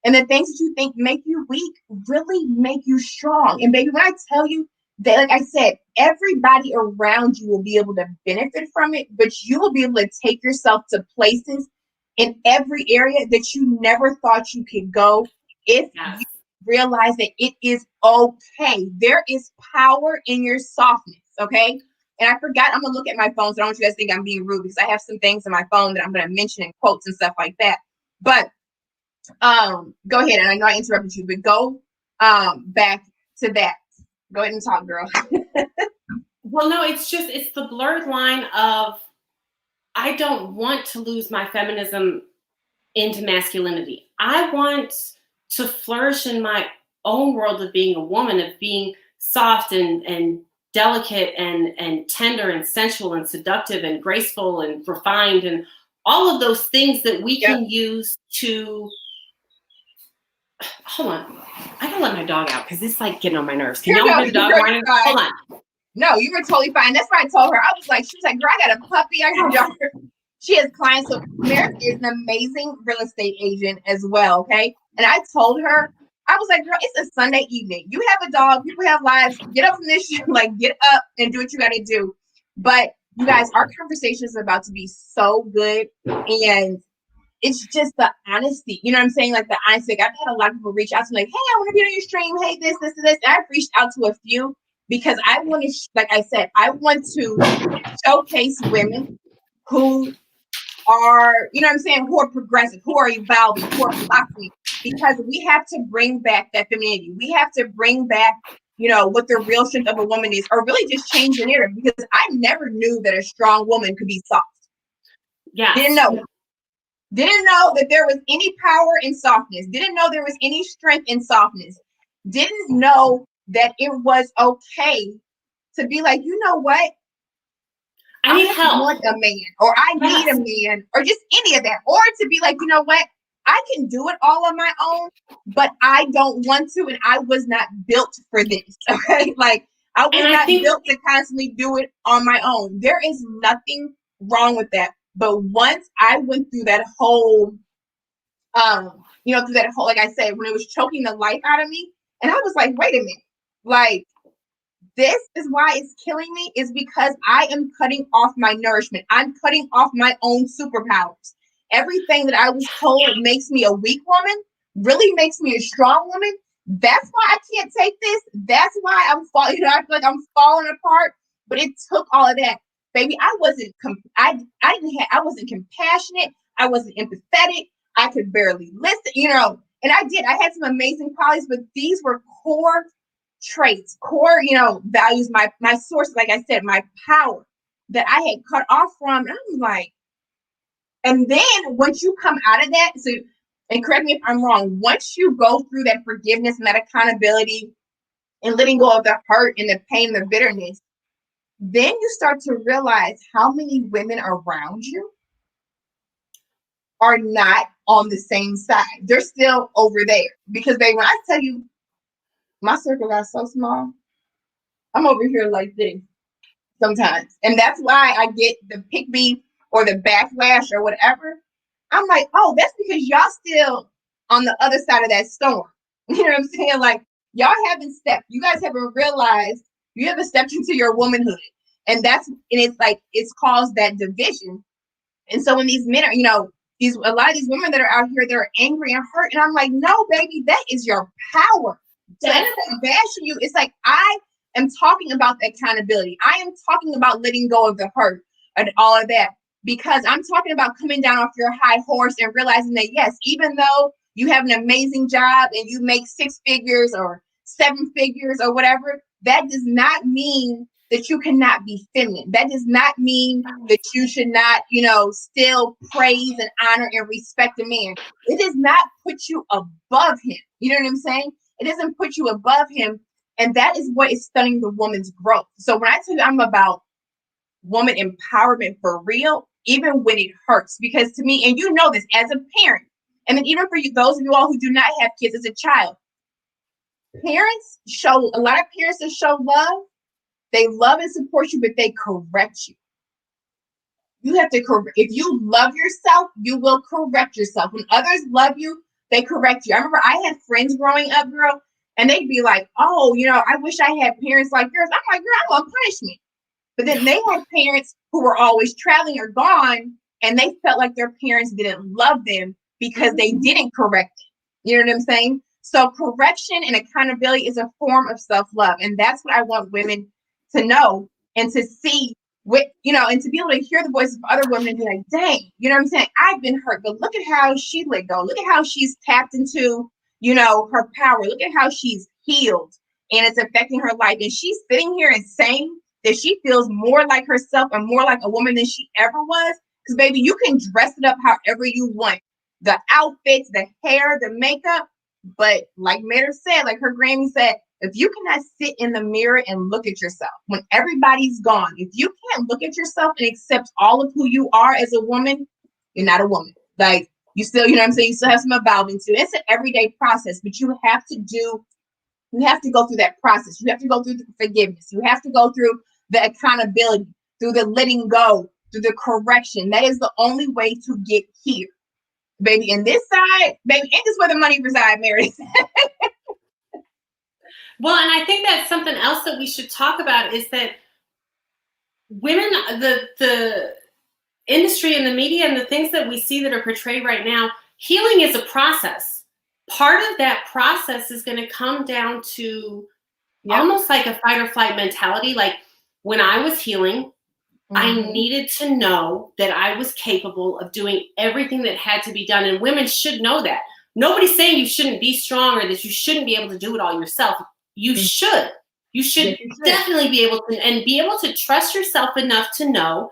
and the things that you think make you weak really make you strong. And baby, when I tell you that, like I said, everybody around you will be able to benefit from it, but you will be able to take yourself to places in every area that you never thought you could go if you realize that it is okay. There is power in your softness, okay? And I forgot, I'm going to look at my phone, so I don't want you guys to think I'm being rude, because I have some things in my phone that I'm going to mention in quotes and stuff like that. But go ahead. And I know I interrupted you, but go back to that. Go ahead and talk, girl. Well, no, it's the blurred line of, I don't want to lose my feminism into masculinity. I want to flourish in my own world of being a woman, of being soft and delicate and tender and sensual and seductive and graceful and refined and all of those things that we can use to, hold on. I gotta let my dog out because it's like getting on my nerves. Can y'all hear the dog whining? Hold on. No, you were totally fine. That's why I told her. I was like, she was like, girl, I got a puppy. I got a dog. She has clients. So Meredith is an amazing real estate agent as well. Okay. And I told her, I was like, girl, it's a Sunday evening. You have a dog. People have lives. Get up from this shit. Like, get up and do what you got to do. But you guys, our conversation is about to be so good. And it's just the honesty. You know what I'm saying? Like the honesty. Like, I've had a lot of people reach out to me like, hey, I want to be on your stream. Hey, this, this, and this. And I've reached out to a few because I want to, like I said, I want to showcase women who are, you know what I'm saying, who are progressive, who are evolving, who are blossoming, because we have to bring back that femininity. We have to bring back, you know, what the real strength of a woman is, or really just change the narrative, because I never knew that a strong woman could be soft. Yeah. Didn't know that there was any power in softness. Didn't know there was any strength in softness. Didn't know that it was okay to be like, you know what? I need help. Want a man, or I need a man, or just any of that, or to be like, you know what? I can do it all on my own, but I don't want to, and I was not built for this. Okay, like I was not built to constantly do it on my own. There is nothing wrong with that. But once I went through that whole, you know, through that whole, like I said, when it was choking the life out of me, and I was like, wait a minute, like, this is why it's killing me, is because I am cutting off my nourishment. I'm cutting off my own superpowers. Everything that I was told makes me a weak woman really makes me a strong woman. That's why I can't take this. That's why I'm falling. You know, I feel like I'm falling apart. But it took all of that, baby. I wasn't. I wasn't compassionate. I wasn't empathetic. I could barely listen. You know, and I did. I had some amazing qualities, but these were core traits, core, you know, values, my source, like I said, my power that I had cut off from. And I'm like, and then once you come out of that, so, and correct me if I'm wrong, once you go through that forgiveness and that accountability and letting go of the hurt and the pain, the bitterness, then you start to realize how many women around you are not on the same side. They're still over there. Because baby, when I tell you, my circle got so small, I'm over here like this sometimes. And that's why I get the pick me or the backlash or whatever. I'm like, oh, that's because y'all still on the other side of that storm. You know what I'm saying? Like, y'all haven't stepped. You guys haven't realized you haven't stepped into your womanhood. And it's like, it's caused that division. And so when these men are, you know, a lot of these women that are out here, they're angry and hurt. And I'm like, no, baby, that is your power. So instead of bashing you, it's like, I am talking about the accountability. I am talking about letting go of the hurt and all of that, because I'm talking about coming down off your high horse and realizing that, yes, even though you have an amazing job and you make 6 figures or 7 figures or whatever, that does not mean that you cannot be feminine. That does not mean that you should not, you know, still praise and honor and respect a man. It does not put you above him. You know what I'm saying? It doesn't put you above him. And that is what is stunning the woman's growth. So when I tell you I'm about woman empowerment for real, even when it hurts, because to me, and you know this as a parent, and then even for you, those of you all who do not have kids as a child, a lot of parents that show love, they love and support you, but they correct you. You have to correct. If you love yourself, you will correct yourself. When others love you, they correct you. I remember I had friends growing up, girl, and they'd be like, oh, you know, I wish I had parents like yours. I'm like, girl, I want punishment. But then they had parents who were always traveling or gone, and they felt like their parents didn't love them because they didn't correct them. You know what I'm saying? So correction and accountability is a form of self-love. And that's what I want women to know and to see, with, you know, and to be able to hear the voices of other women and be like, dang, you know what I'm saying? I've been hurt, but look at how she let go. Look at how she's tapped into, you know, her power. Look at how she's healed and it's affecting her life. And she's sitting here and saying that she feels more like herself and more like a woman than she ever was. Because baby, you can dress it up however you want. The outfits, the hair, the makeup. But like Meredith said, like her Grammy said, if you cannot sit in the mirror and look at yourself when everybody's gone, if you can't look at yourself and accept all of who you are as a woman, You're not a woman. Like, you still, you know what I'm saying? You still have some evolving to. It's an everyday process, but you have to go through that process. You have to go through the forgiveness. You have to go through the accountability, through the letting go, through the correction. That is the only way to get here, baby. And this side, baby, ain't this where the money resides, Meredith? Well, and I think that's something else that we should talk about is that women, the industry and the media and the things that we see that are portrayed right now, healing is a process. Part of that process is going to come down to almost like a fight or flight mentality. Like when I was healing, I needed to know that I was capable of doing everything that had to be done. And women should know that. Nobody's saying you shouldn't be strong or that you shouldn't be able to do it all yourself. You should. You should definitely be able to, and be able to trust yourself enough to know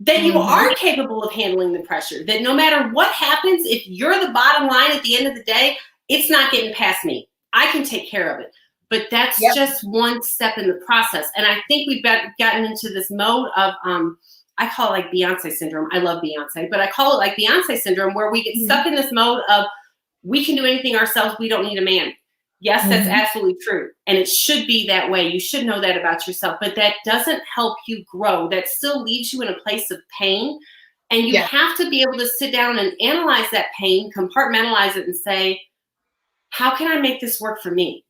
that you are capable of handling the pressure, that no matter what happens, if you're the bottom line at the end of the day, it's not getting past me. I can take care of it. But that's just one step in the process. And I think we've gotten into this mode of, I call it like Beyonce syndrome. I love Beyonce, but I call it like Beyonce syndrome, where we get stuck in this mode of, we can do anything ourselves. We don't need a man. Yes, that's absolutely true. And it should be that way. You should know that about yourself, but that doesn't help you grow. That still leaves you in a place of pain. And you have to be able to sit down and analyze that pain, compartmentalize it and say, how can I make this work for me?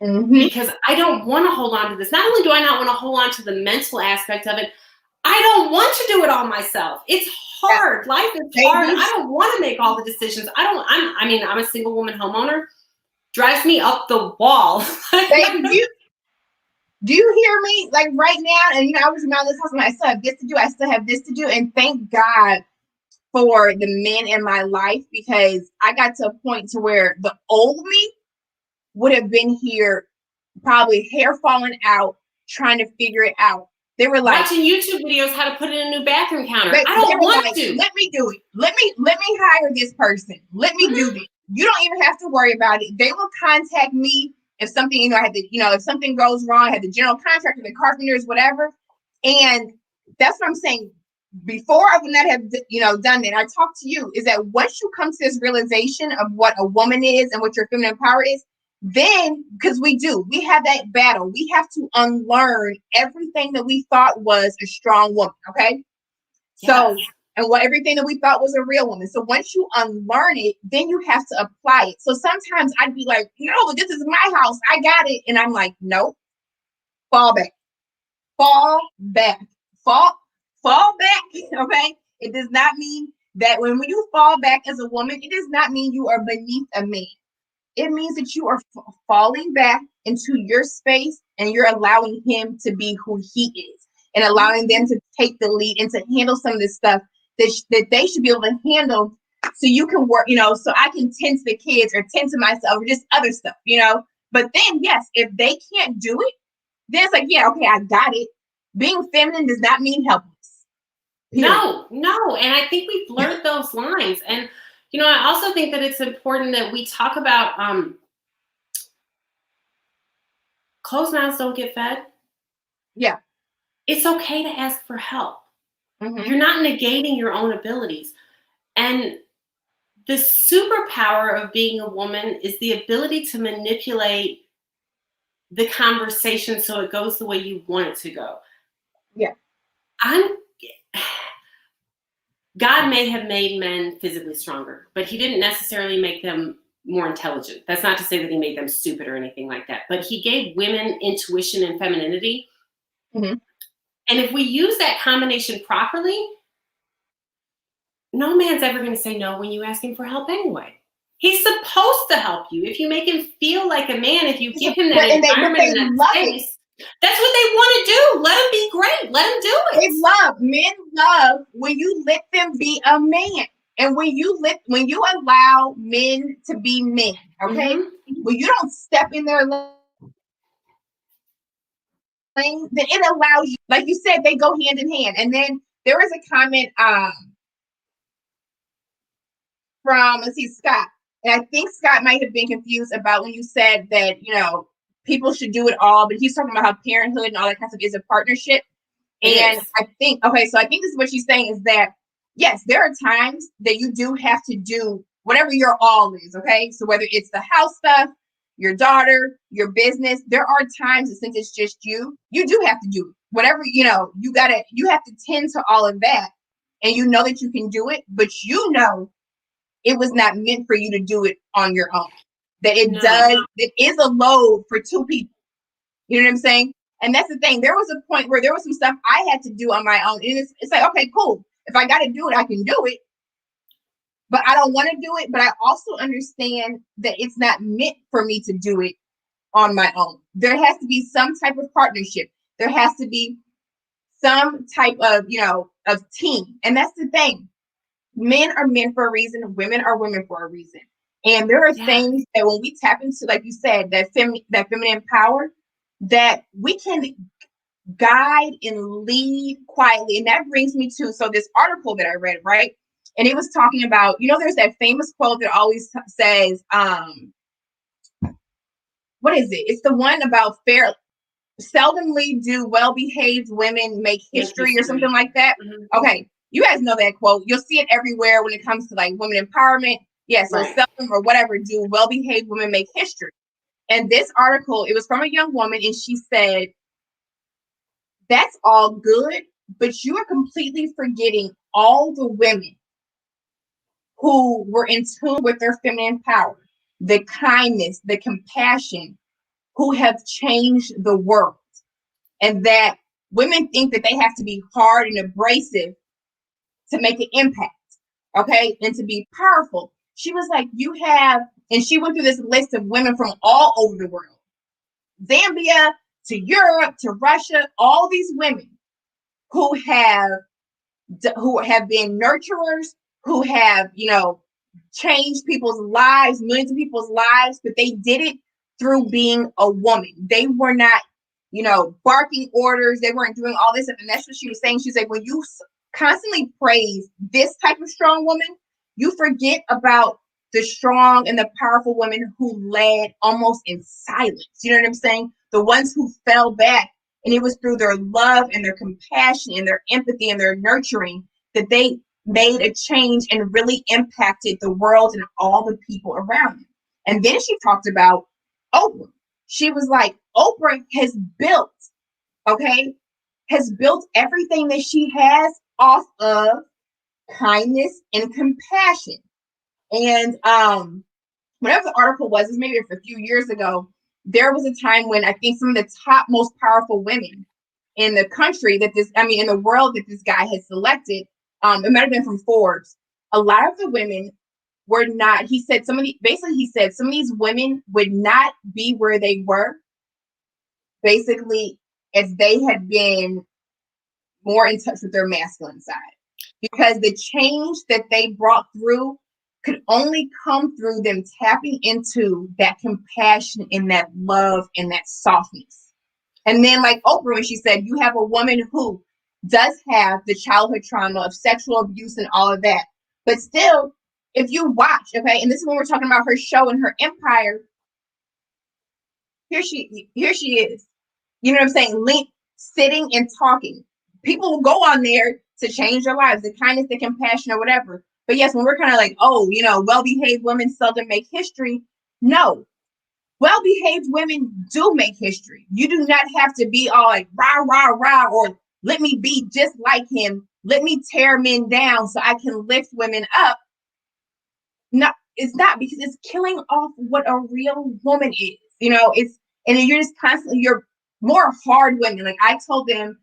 Because I don't want to hold on to this. Not only do I not want to hold on to the mental aspect of it, I don't want to do it all myself. It's hard. Life is hard. I don't want to make all the decisions. I'm a single woman homeowner. Drives me up the wall. Baby, do you hear me? Like right now, and I was around this house and I still have this to do. I still have this to do. And thank God for the men in my life, because I got to a point to where the old me would have been here, probably hair falling out, trying to figure it out. They were like watching YouTube videos how to put in a new bathroom counter. I don't want to. Let me do it. Let me hire this person. Let me do this. You don't even have to worry about it. They will contact me if something, I had to, if something goes wrong, I had the general contractor, the carpenters, whatever. And that's what I'm saying. Before I would not have, done that. I talked to you, is that once you come to this realization of what a woman is and what your feminine power is, then, because we have that battle. We have to unlearn everything that we thought was a strong woman. Okay. Yes. So, and everything that we thought was a real woman. So once you unlearn it, then you have to apply it. So sometimes I'd be like, no, this is my house. I got it. And I'm like, nope, fall back. Okay. It does not mean that when you fall back as a woman, it does not mean you are beneath a man. It means that you are falling back into your space and you're allowing him to be who he is and allowing them to take the lead and to handle some of this stuff that they should be able to handle, so you can work, so I can tend to the kids or tend to myself or just other stuff, But then, yes, if they can't do it, then it's like, yeah, okay, I got it. Being feminine does not mean helpless. Period. No. And I think we've blurred those lines. And, I also think that it's important that we talk about closed mouths don't get fed. Yeah. It's okay to ask for help. You're not negating your own abilities. And the superpower of being a woman is the ability to manipulate the conversation so it goes the way you want it to go. Yeah. God may have made men physically stronger, but he didn't necessarily make them more intelligent. That's not to say that he made them stupid or anything like that, but he gave women intuition and femininity. And if we use that combination properly, no man's ever going to say no when you ask him for help anyway. He's supposed to help you. If you make him feel like a man, if you give him that environment and that space, that's what they want to do. Let him be great. Let him do it. Men love when you let them be a man. And when you allow men to be men, okay? When you don't step in their lane, then it allows you, like you said, they go hand in hand. And then there was a comment from, Scott. And I think Scott might have been confused about when you said that, people should do it all, but he's talking about how parenthood and all that kind of stuff is a partnership. And I think this is what she's saying, is that yes, there are times that you do have to do whatever your all is, okay? So whether it's the house stuff, your daughter, your business, there are times that since it's just you do have to do it. Whatever, you have to tend to all of that. And you know that you can do it, but you know it was not meant for you to do it on your own. That it is a load for two people. You know what I'm saying? And that's the thing. There was a point where there was some stuff I had to do on my own. And it's like, okay, cool. If I got to do it, I can do it. But I don't want to do it. But I also understand that it's not meant for me to do it on my own. There has to be some type of partnership. There has to be some type of, of team. And that's the thing. Men are men for a reason. Women are women for a reason. And there are things that when we tap into, like you said, that feminine power, that we can guide and lead quietly. And that brings me to, so this article that I read, right? And it was talking about, there's that famous quote that always says, what is it? It's the one about seldomly do well-behaved women make history or something like that. Mm-hmm. Okay. You guys know that quote. You'll see it everywhere when it comes to like women empowerment. Yeah. So seldom or whatever do well-behaved women make history. And this article, it was from a young woman, and she said, that's all good, but you are completely forgetting all the women who were in tune with their feminine power, the kindness, the compassion, who have changed the world. And that women think that they have to be hard and abrasive to make an impact, okay, and to be powerful. She was like, and she went through this list of women from all over the world, Zambia to Europe to Russia, all these women who have been nurturers, who have, changed people's lives, millions of people's lives, but they did it through being a woman. They were not, barking orders. They weren't doing all this. And that's what she was saying. She's like, when you constantly praise this type of strong woman, you forget about the strong and the powerful women who led almost in silence. You know what I'm saying? The ones who fell back, and it was through their love and their compassion and their empathy and their nurturing that they made a change and really impacted the world and all the people around them. And then she talked about Oprah. She was like, Oprah has built everything that she has off of kindness and compassion. And whatever the article was maybe a few years ago, there was a time when I think some of the top most powerful women in the country in the world that this guy had selected, it might have been from Forbes. A lot of the women were not, he said some of these women would not be where they were, basically, if they had been more in touch with their masculine side. Because the change that they brought through could only come through them tapping into that compassion and that love and that softness. And then like Oprah, when she said, you have a woman who does have the childhood trauma of sexual abuse and all of that. But still, if you watch, okay, and this is when we're talking about her show and her empire, here she is. You know what I'm saying? Sitting and talking. People will go on there to change their lives, the kindness, the compassion, or whatever. But yes, when we're kind of like, well-behaved women seldom make history. No, well-behaved women do make history. You do not have to be all like rah, rah, rah, or let me be just like him. Let me tear men down so I can lift women up. No, it's not, because it's killing off what a real woman is. And you're just constantly, you're more hard women. Like I told them,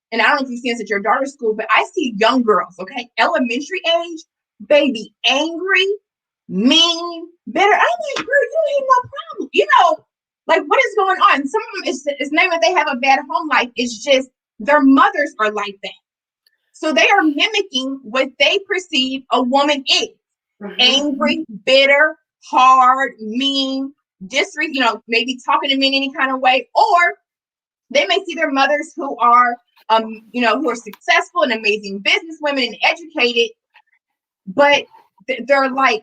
and I don't know if you've seen this at your daughter's school, but I see young girls, okay, elementary age, baby, angry, mean, bitter. I'm like, girl, you ain't no problem. Like what is going on? Some of them, it's not that they have a bad home life. It's just their mothers are like that. So they are mimicking what they perceive a woman is. Mm-hmm. Angry, bitter, hard, mean, maybe talking to men any kind of way, or they may see their mothers who are, who are successful and amazing business women and educated, but they're like,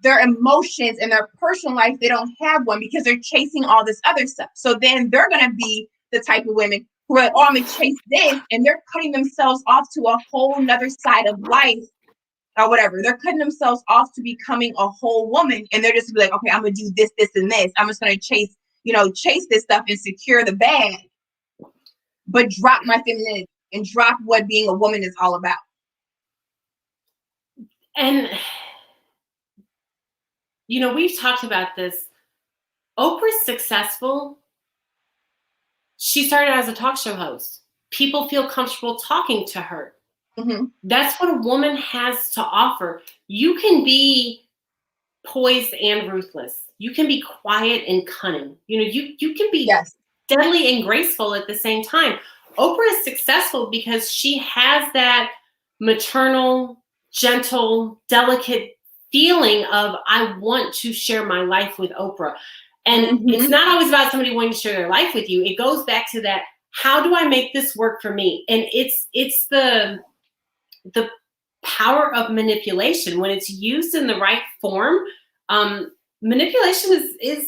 their emotions and their personal life, they don't have one because they're chasing all this other stuff. So then they're going to be the type of women who are like, oh, I'm gonna chase this, and they're cutting themselves off to a whole nother side of life or whatever. They're cutting themselves off to becoming a whole woman, and they're just like, okay, I'm gonna do this, this, and this. I'm just gonna chase this stuff and secure the bag, but drop my femininity and drop what being a woman is all about. And we've talked about this. Oprah's successful. She started as a talk show host. People feel comfortable talking to her. Mm-hmm. That's what a woman has to offer. You can be poised and ruthless. You can be quiet and cunning. You can be deadly and graceful at the same time. Oprah is successful because she has that maternal, gentle, delicate feeling of, I want to share my life with Oprah. And it's not always about somebody wanting to share their life with you. It goes back to that, how do I make this work for me? And it's the power of manipulation. When it's used in the right form, manipulation is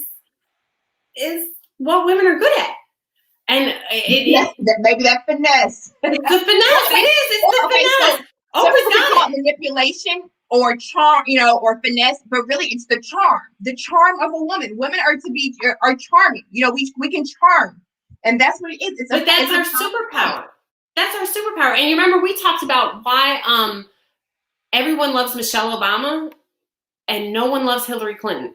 what women are good at. And maybe that finesse. It's the finesse. It is. It's the finesse. So call it manipulation or charm, or finesse, but really it's the charm of a woman. Women are charming. We can charm, and that's what it is. But that's our superpower. That's our superpower. And you remember we talked about why everyone loves Michelle Obama and no one loves Hillary Clinton.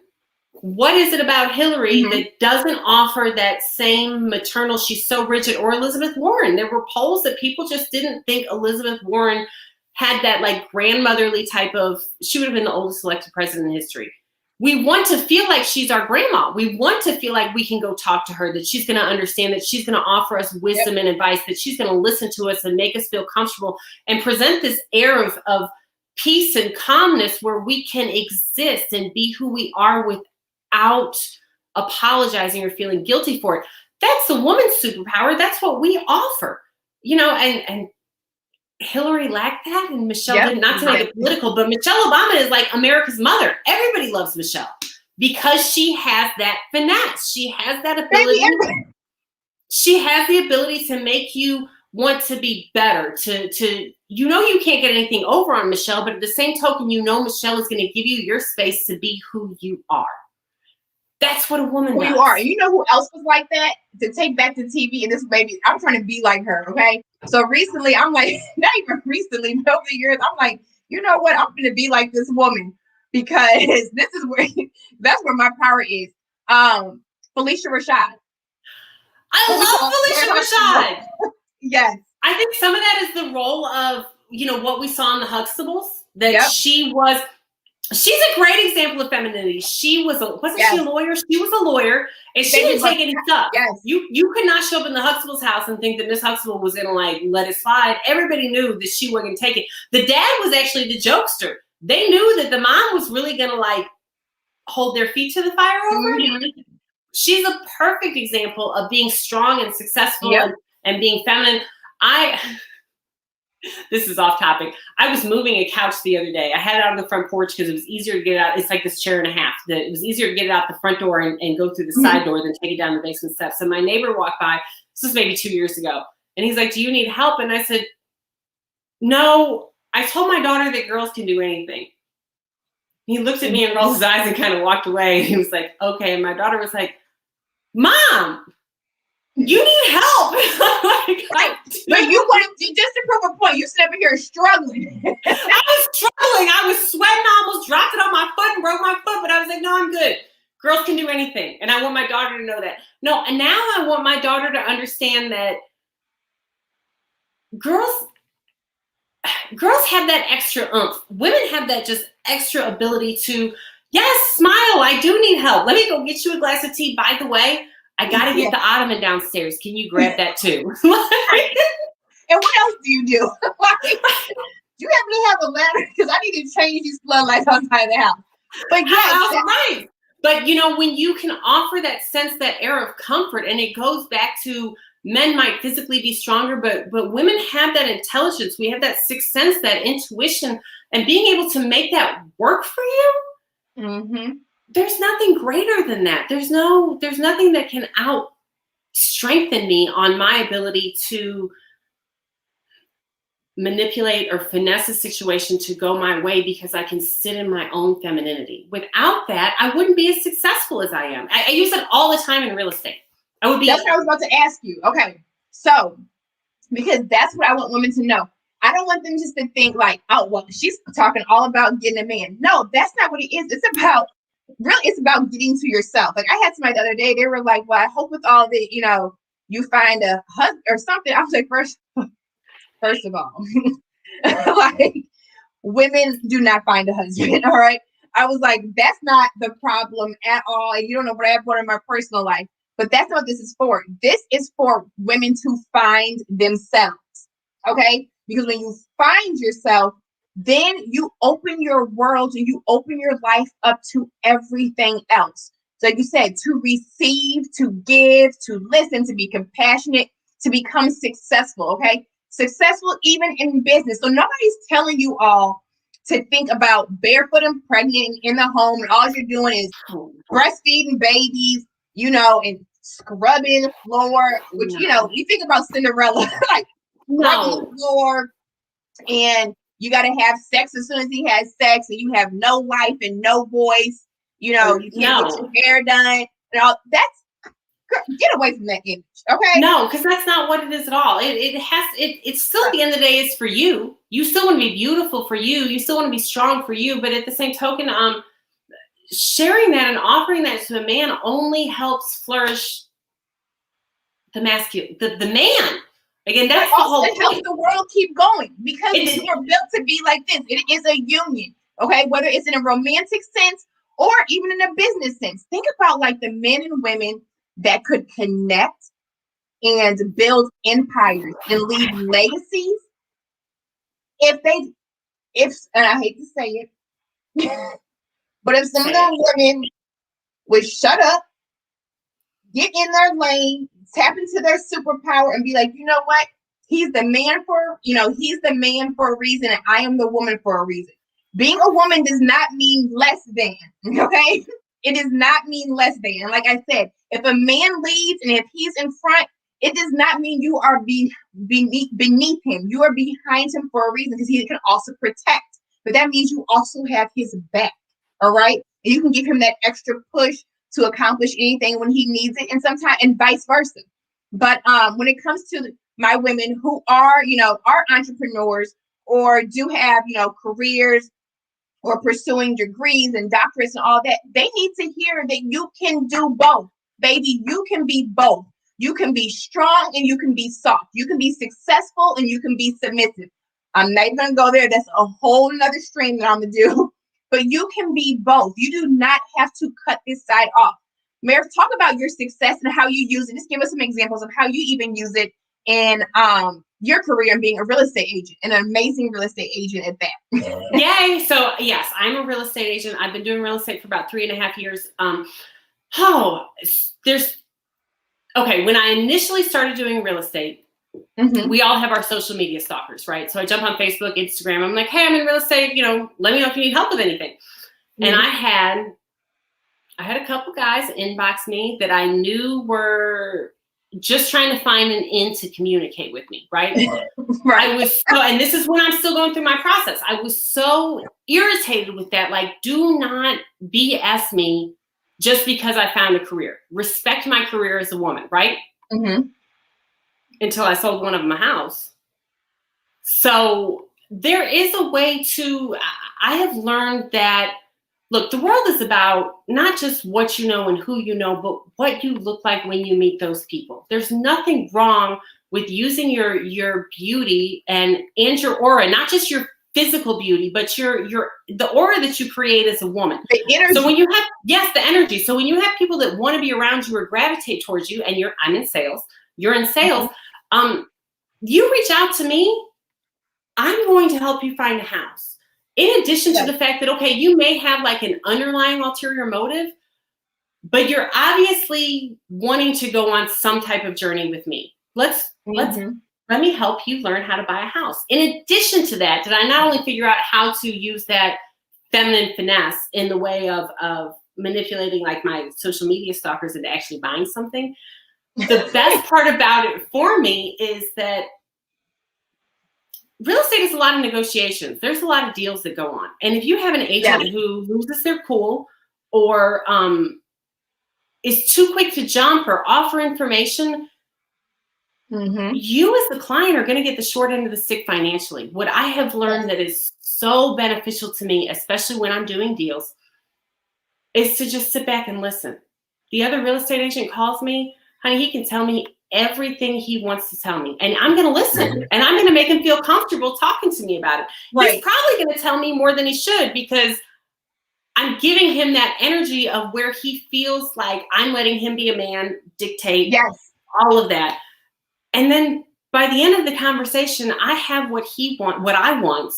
What is it about Hillary that doesn't offer that same maternal, she's so rigid, or Elizabeth Warren? There were polls that people just didn't think Elizabeth Warren had that like grandmotherly type of, she would have been the oldest elected president in history. We want to feel like she's our grandma. We want to feel like we can go talk to her, that she's going to understand, that she's going to offer us wisdom and advice, that she's going to listen to us and make us feel comfortable and present this air of peace and calmness where we can exist and be who we are without apologizing or feeling guilty for it. That's a woman's superpower. That's what we offer, and Hillary lacked that, and Michelle did. Not to make it political, but Michelle Obama is like America's mother. Everybody loves Michelle because she has that finesse. She has that ability. She has the ability to make you want to be better. You can't get anything over on Michelle, but at the same token, Michelle is going to give you your space to be who you are. That's what a woman does. Who you are. You know who else was like that? To take back to TV, and this baby, I'm trying to be like her, okay? So recently, I'm like, not even recently, but over the years, I'm like, you know what? I'm going to be like this woman because this is that's where my power is. Felicia Rashad. I love Felicia Rashad. Yes. I think some of that is the role of, what we saw in the Huxtables, that she's a great example of femininity. She was she a lawyer? She was a lawyer, and she didn't take any stuff. Yes. You could not show up in the Huxtable's house and think that Miss Huxtable was gonna let it slide. Everybody knew that she wasn't gonna take it. The dad was actually the jokester. They knew that the mom was really gonna hold their feet to the fire over it. She's a perfect example of being strong and successful and being feminine. This is off topic. I was moving a couch the other day. I had it out on the front porch because it was easier to get it out. It's like this chair and a half. It was easier to get it out the front door and go through the side door than take it down the basement steps. So my neighbor walked by. This was maybe 2 years ago. And he's like, do you need help? And I said, no, I told my daughter that girls can do anything. He looked at me and rolled his eyes and kind of walked away. And he was like, okay. And my daughter was like, Mom, you need help. But you want to, just to prove a point, you sit over here struggling. I was struggling. I was sweating. I almost dropped it on my foot and broke my foot. But I was like, no, I'm good. Girls can do anything. And I want my daughter to know that. No, and now I want my daughter to understand that girls have that extra oomph. Women have that just extra ability to, yes, smile. I do need help. Let me go get you a glass of tea. By the way, I got to get the ottoman downstairs. Can you grab that too? And what else do you do? Do you happen to have a ladder? Because I need to change these floodlights outside the house. But right. But when you can offer that sense, that air of comfort, and it goes back to men might physically be stronger, but women have that intelligence. We have that sixth sense, that intuition, and being able to make that work for you. Mm-hmm. There's nothing greater than that. There's nothing that can strengthen me on my ability to manipulate or finesse a situation to go my way, because I can sit in my own femininity. Without that, I wouldn't be as successful as I am. I use it all the time in real estate. I would be. That's what I was about to ask you. Okay. So, because that's what I want women to know. I don't want them just to think like, oh, well, she's talking all about getting a man. No, that's not what it is. It's about getting to yourself. Like, I had somebody the other day, they were like, well, I hope with all the, you find a husband or something. I was like, first of all, like, women do not find a husband. All right. I was like, that's not the problem at all. And you don't know what I have going in my personal life, but that's not what this is for. This is for women to find themselves. Okay. Because when you find yourself, then you open your world and you open your life up to everything else. So like you said, to receive, to give, to listen, to be compassionate, to become successful. Okay. Successful even in business. So nobody's telling you all to think about barefoot and pregnant in the home and all you're doing is breastfeeding babies, and scrubbing the floor, which, you think about Cinderella, like scrubbing the floor, and you got to have sex as soon as he has sex, and you have no life and no voice, you can't get your hair done. That's, get away from that image, okay? No, because that's not what it is at all. It's still, at the end of the day, it's for you. You still want to be beautiful for you. You still want to be strong for you. But at the same token, sharing that and offering that to a man only helps flourish the masculine, the man. Again, that's the whole point. It helps the world keep going, because we're built to be like this. It is a union, okay? Whether it's in a romantic sense or even in a business sense. Think about like the men and women that could connect and build empires and leave legacies. And I hate to say it, but if some of those women would shut up, get in their lane, tap into their superpower, and be like, you know what? He's the man for a reason, and I am the woman for a reason. Being a woman does not mean less than, okay? It does not mean less than. Like I said, if a man leads and if he's in front, it does not mean you are beneath him. You are behind him for a reason, because he can also protect. But that means you also have his back, all right? And you can give him that extra push to accomplish anything when he needs it, and sometimes, and vice versa. But when it comes to my women who are, are entrepreneurs or do have, careers or pursuing degrees and doctorates and all that, they need to hear that you can do both. Baby, you can be both. You can be strong and you can be soft. You can be successful and you can be submissive. I'm not even going to go there. That's a whole nother stream that I'm going to do. But you can be both. You do not have to cut this side off. Meredith, talk about your success and how you use it. Just give us some examples of how you even use it in your career and being a real estate agent, an amazing real estate agent at that. Yay. So yes, I'm a real estate agent. I've been doing real estate for about 3.5 years. When I initially started doing real estate, we all have our social media stalkers, right? So I jump on Facebook, Instagram. I'm like, hey, I'm in real estate. Let me know if you need help with anything. And I had a couple guys inbox me that I knew were just trying to find an in to communicate with me, right? Right. And this is when I'm still going through my process. I was so irritated with that. Like, do not BS me just because I found a career. Respect my career as a woman, right? Until I sold one of them a house. So there is a way I have learned that, look, the world is about not just what you know and who you know, but what you look like when you meet those people. There's nothing wrong with using your beauty and your aura, not just your physical beauty, but the aura that you create as a woman. The energy. So when you have, the energy. So when you have people that want to be around you or gravitate towards you, and I'm in sales, you're in sales, you reach out to me, I'm going to help you find a house. In addition to the fact that, okay, you may have like an underlying ulterior motive, but you're obviously wanting to go on some type of journey with me. Let me help you learn how to buy a house. In addition to that, did I not only figure out how to use that feminine finesse in the way of manipulating like my social media stalkers into actually buying something, the best part about it for me is that real estate is a lot of negotiations. There's a lot of deals that go on. And if you have an agent who loses their cool or is too quick to jump or offer information, you as the client are going to get the short end of the stick financially. What I have learned that is so beneficial to me, especially when I'm doing deals, is to just sit back and listen. The other real estate agent calls me, honey, he can tell me everything he wants to tell me. And I'm going to listen. And I'm going to make him feel comfortable talking to me about it. He's probably going to tell me more than he should because I'm giving him that energy of where he feels like I'm letting him be a man, dictate all of that. And then by the end of the conversation, I have what I want.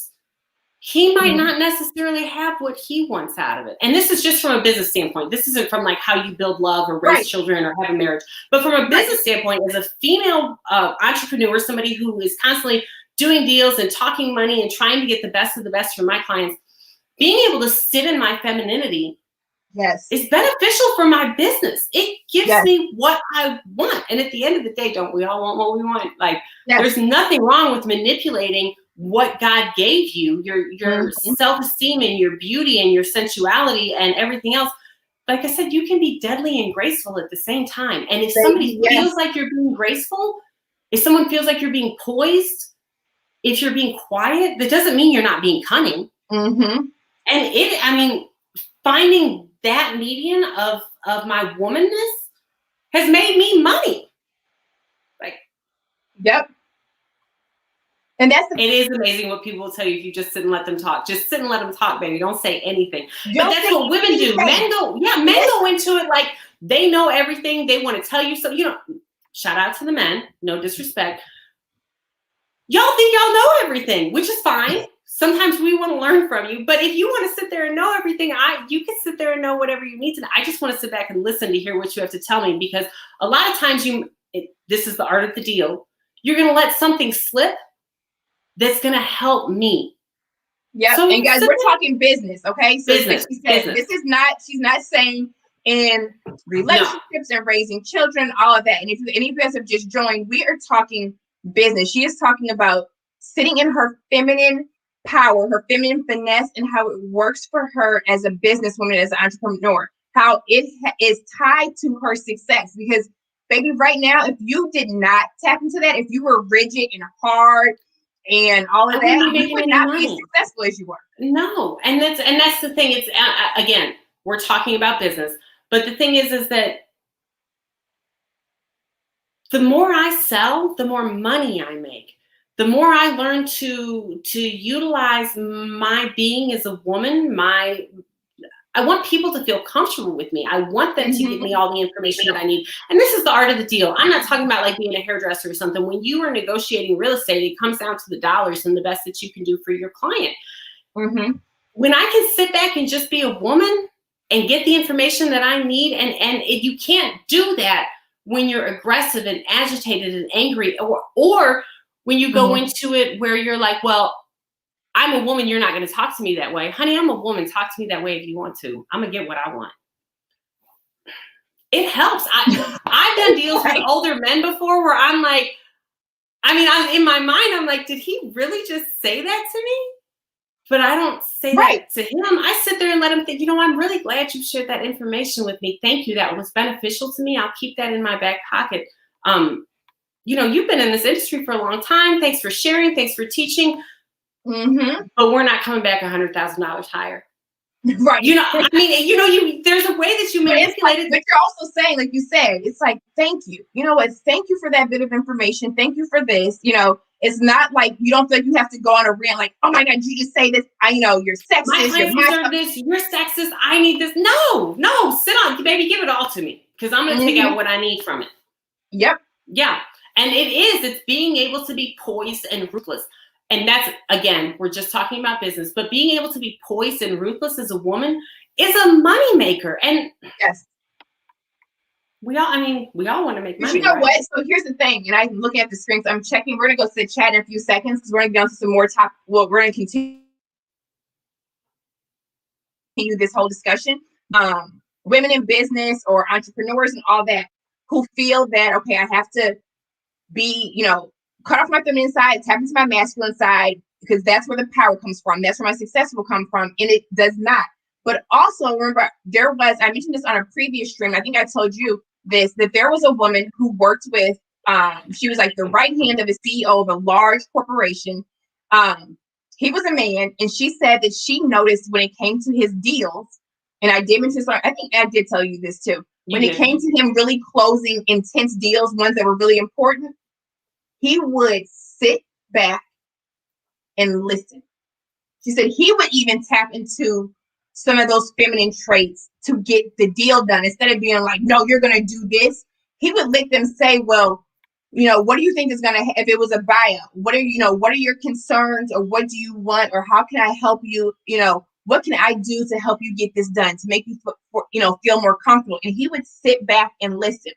He might not necessarily have what he wants out of it. And this is just from a business standpoint. This isn't from like how you build love or raise children or have a marriage. But from a business standpoint, as a female entrepreneur, somebody who is constantly doing deals and talking money and trying to get the best of the best from my clients, being able to sit in my femininity is beneficial for my business. It gives me what I want. And at the end of the day, don't we all want what we want? Like there's nothing wrong with manipulating what God gave you, your self-esteem and your beauty and your sensuality and everything else. Like I said, you can be deadly and graceful at the same time. And if somebody feels like you're being graceful, if someone feels like you're being poised, if you're being quiet, that doesn't mean you're not being cunning. And finding that median of my womanness has made me money. Like, And it is amazing what people will tell you if you just sit and let them talk. Just sit and let them talk, baby. Don't say anything. But that's what women do. Men go into it like they know everything. They want to tell you so. Shout out to the men. No disrespect. Y'all think y'all know everything, which is fine. Sometimes we want to learn from you. But if you want to sit there and know everything, you can sit there and know whatever you need to know. I just want to sit back and listen to hear what you have to tell me, because a lot of times this is the art of the deal. You're going to let something slip that's going to help me. So, and guys, we're talking business, okay? So business. This is not, she's not saying in relationships and raising children, all of that. And if any of you guys have just joined, we are talking business. She is talking about sitting in her feminine power, her feminine finesse, and how it works for her as a businesswoman, as an entrepreneur, how it is tied to her success. Because baby, right now, if you did not tap into that, if you were rigid and hard and all of that, you would not be as successful as you were. No, and that's the thing. It's again, we're talking about business, but the thing is that the more I sell, the more money I make. The more I learn to utilize my being as a woman, I want people to feel comfortable with me. I want them to give me all the information that I need. And this is the art of the deal. I'm not talking about like being a hairdresser or something. When you are negotiating real estate, it comes down to the dollars and the best that you can do for your client. When I can sit back and just be a woman and get the information that I need, and you can't do that when you're aggressive and agitated and angry, or when you go into it where you're like, well, I'm a woman, you're not going to talk to me that way. Honey, I'm a woman. Talk to me that way if you want to. I'm going to get what I want. It helps. I've done deals with older men before where I'm like, I'm in my mind, I'm like, did he really just say that to me? But I don't say that to him. I sit there and let him think, I'm really glad you shared that information with me. Thank you. That was beneficial to me. I'll keep that in my back pocket. You've been in this industry for a long time. Thanks for sharing. Thanks for teaching. But we're not coming back $100,000 higher. Right. There's a way that you manipulate it. But you're also saying, like you said, it's like, thank you. You know what? Thank you for that bit of information. Thank you for this. It's not like you don't feel like you have to go on a rant like, oh my God, you just say this. You're sexist. My clients deserve this. You're sexist. I need this. No, sit on, baby, give it all to me. Because I'm going to take out what I need from it. Yep. Yeah. And it's being able to be poised and ruthless. And that's, again, we're just talking about business, but being able to be poised and ruthless as a woman is a money maker. And yes, we all want to make money. You know what? So here's the thing, and I'm looking at the screen, so I'm checking. We're going to go to the chat in a few seconds because we're going to get on to some more topic. Well, we're going to continue this whole discussion. Women in business or entrepreneurs and all that. who feel that, okay, I have to be, cut off my feminine side, tap into my masculine side, because that's where the power comes from. That's where my success will come from. And it does not. But also remember, I mentioned this on a previous stream. I think I told you this, that there was a woman who worked with, she was like the right hand of the CEO of a large corporation. He was a man, and she said that she noticed when it came to his deals, and I did mention, I think I did tell you this too. When it came to him really closing intense deals, ones that were really important, he would sit back and listen. She said he would even tap into some of those feminine traits to get the deal done. Instead of being like, no, you're going to do this, he would let them say, well, what do you think is going to, if it was a buyout, what are your concerns, or what do you want, or how can I help you? What can I do to help you get this done, to make you, feel more comfortable? And he would sit back and listen.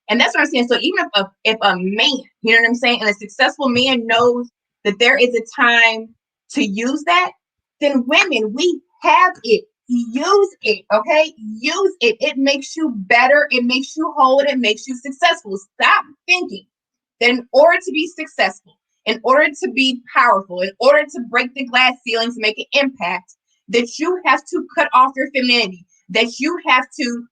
And that's what I'm saying. So even if a man, you know what I'm saying, and a successful man knows that there is a time to use that, then women, we have it. Use it, okay? Use it. It makes you better. It makes you whole. It makes you successful. Stop thinking that in order to be successful, in order to be powerful, in order to break the glass ceiling, to make an impact, that you have to cut off your femininity, that you have to,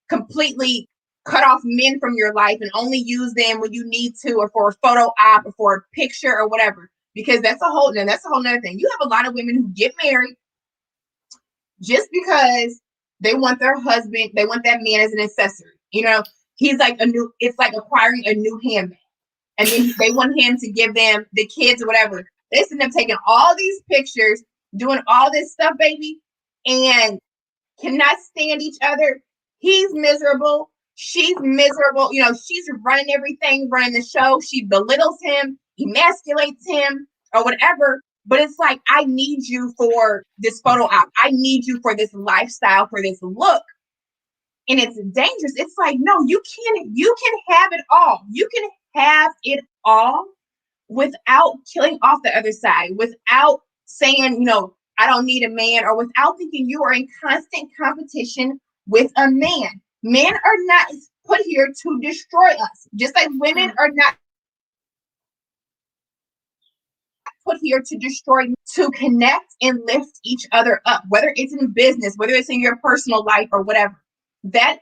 completely cut off men from your life and only use them when you need to, or for a photo op, or for a picture, or whatever. Because that's a whole nother thing. You have a lot of women who get married just because they want their husband, they want that man as an accessory. He's like it's like acquiring a new handbag. And then they want him to give them the kids or whatever. They end up taking all these pictures, doing all this stuff, baby, and cannot stand each other. He's miserable. She's miserable. She's running everything, running the show. She belittles him, emasculates him, or whatever. But it's like, I need you for this photo op. I need you for this lifestyle, for this look. And it's dangerous. It's like, no, you can have it all. You can have it all without killing off the other side, without saying, I don't need a man, or without thinking you are in constant competition with a man. Men are not put here to destroy us, just like women are not put here to destroy, to connect and lift each other up, whether it's in business, whether it's in your personal life, or whatever. That,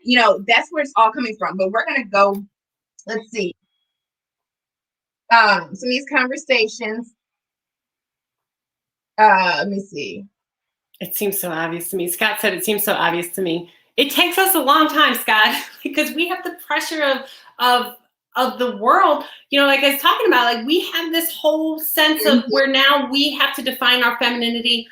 that's where it's all coming from. But we're going to go, let's see. Some of these conversations. Let me see. It seems so obvious to me. Scott said it seems so obvious to me. It takes us a long time, Scott, because we have the pressure of the world. Like I was talking about, like we have this whole sense of where now we have to define our femininity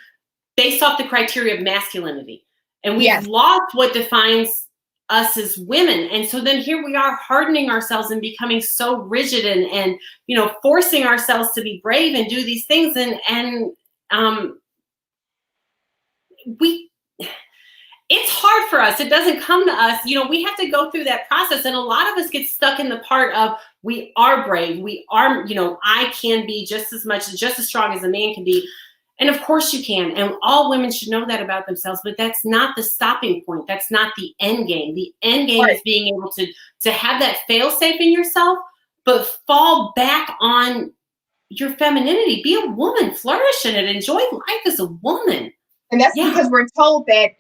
based off the criteria of masculinity. And we've lost what defines us as women. And so then here we are hardening ourselves and becoming so rigid and forcing ourselves to be brave and do these things. And it's hard for us. It doesn't come to us. We have to go through that process. And a lot of us get stuck in the part of, we are brave. We are, I can be just as strong as a man can be. And of course you can. And all women should know that about themselves, but that's not the stopping point. That's not the end game. The end game is being able to have that fail safe in yourself, but fall back on your femininity. Be a woman, flourish in it, enjoy life as a woman. And that's because we're told that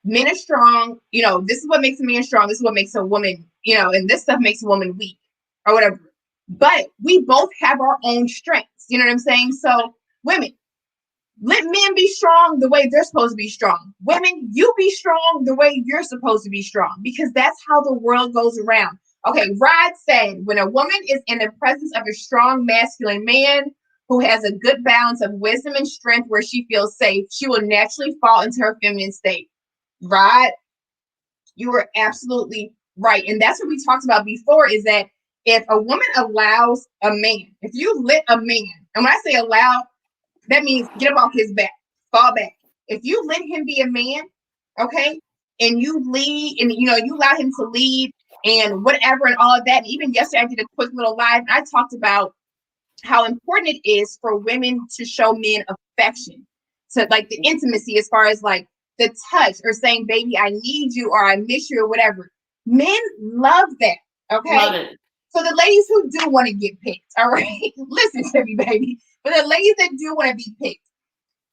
men are strong, this is what makes a man strong, this is what makes a woman, and this stuff makes a woman weak, or whatever. But we both have our own strengths. You know what I'm saying? So women, let men be strong the way they're supposed to be strong. Women, you be strong the way you're supposed to be strong, because that's how the world goes around. Okay, Rod said, when a woman is in the presence of a strong masculine man who has a good balance of wisdom and strength where she feels safe, she will naturally fall into her feminine state. Rod, you are absolutely right. And that's what we talked about before, is that if a woman allows a man, if you let a man, and when I say allow, that means get up off his back, fall back. If you let him be a man, okay, and you lead, and you allow him to lead and whatever and all of that. And even yesterday I did a quick little live and I talked about how important it is for women to show men affection. So like the intimacy, as far as like the touch or saying, baby, I need you or I miss you or whatever. Men love that. Okay. Love it. So the ladies who do want to get picked, all right, listen to me, baby. But the ladies that do want to be picked,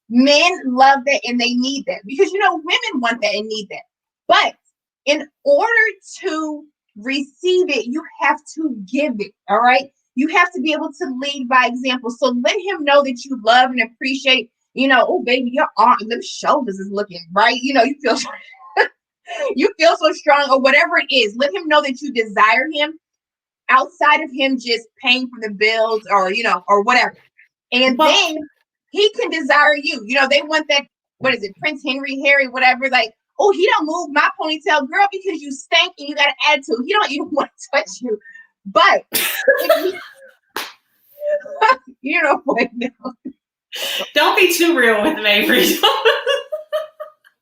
men love that and they need that because, you know, women want that and need that. But in order to receive it, you have to give it, all right? You have to be able to lead by example. So let him know that you love and appreciate, you know, oh, baby, your arm, them shoulders is looking right. You know, you feel you feel so strong or whatever it is. Let him know that you desire him outside of him just paying for the bills or, you know, or whatever. And then he can desire you. You know, they want that, what is it, Prince Henry, Harry, whatever, like, oh, he don't move my ponytail, girl, because you stank and you got an attitude. He don't even want to touch you. But if you know what? Don't be too real with me, Rachel.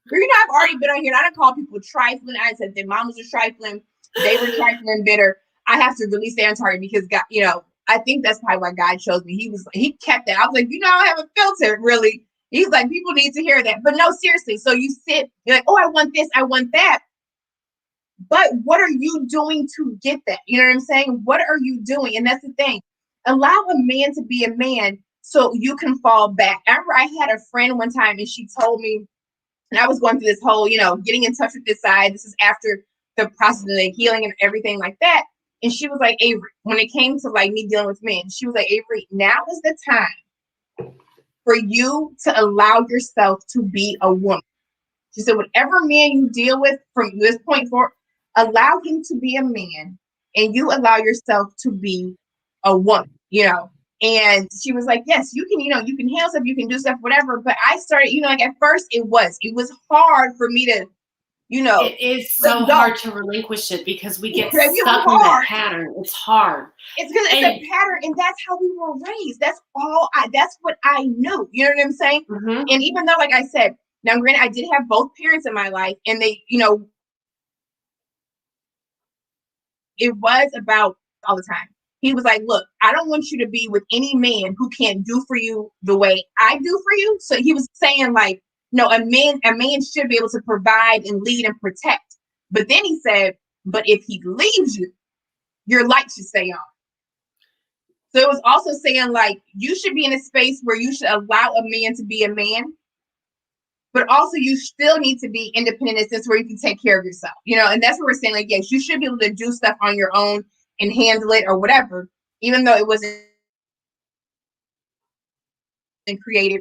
You know, I've already been on here and I done called people trifling. I said their mamas were trifling, they were trifling bitter. I have to release their target because God, you know, I think that's probably why God chose me. He kept that. I was like, you know, I don't have a filter, really. He's like, people need to hear that. But no, seriously. So you sit, you're like, oh, I want this, I want that. But what are you doing to get that? You know what I'm saying? What are you doing? And that's the thing. Allow a man to be a man so you can fall back. I remember I had a friend one time and she told me, and I was going through this whole, you know, getting in touch with this side. This is after the process of the healing and everything like that. And she was like, Avery, when it came to like me dealing with men, she was like, Avery, now is the time for you to allow yourself to be a woman. She said, whatever man you deal with from this point forward, allow him to be a man and you allow yourself to be a woman, you know. And she was like, yes, you can, you know, you can handle stuff, you can do stuff, whatever. But I started, you know, like at first it was hard for me to, you know. It is so hard to relinquish it because we get stuck in that pattern. It's hard. It's because it's a pattern and that's how we were raised. That's what I knew. You know what I'm saying? Mm-hmm. And even though, like I said, now granted, I did have both parents in my life and they, you know, it was about all the time. He was like, look, I don't want you to be with any man who can't do for you the way I do for you. So he was saying like, no, a man should be able to provide and lead and protect. But then he said, but if he leaves you, your light should stay on. So it was also saying like, you should be in a space where you should allow a man to be a man, but also you still need to be independent in a sense where you can take care of yourself, you know. And that's what we're saying, like, yes, you should be able to do stuff on your own and handle it or whatever, even though it wasn't created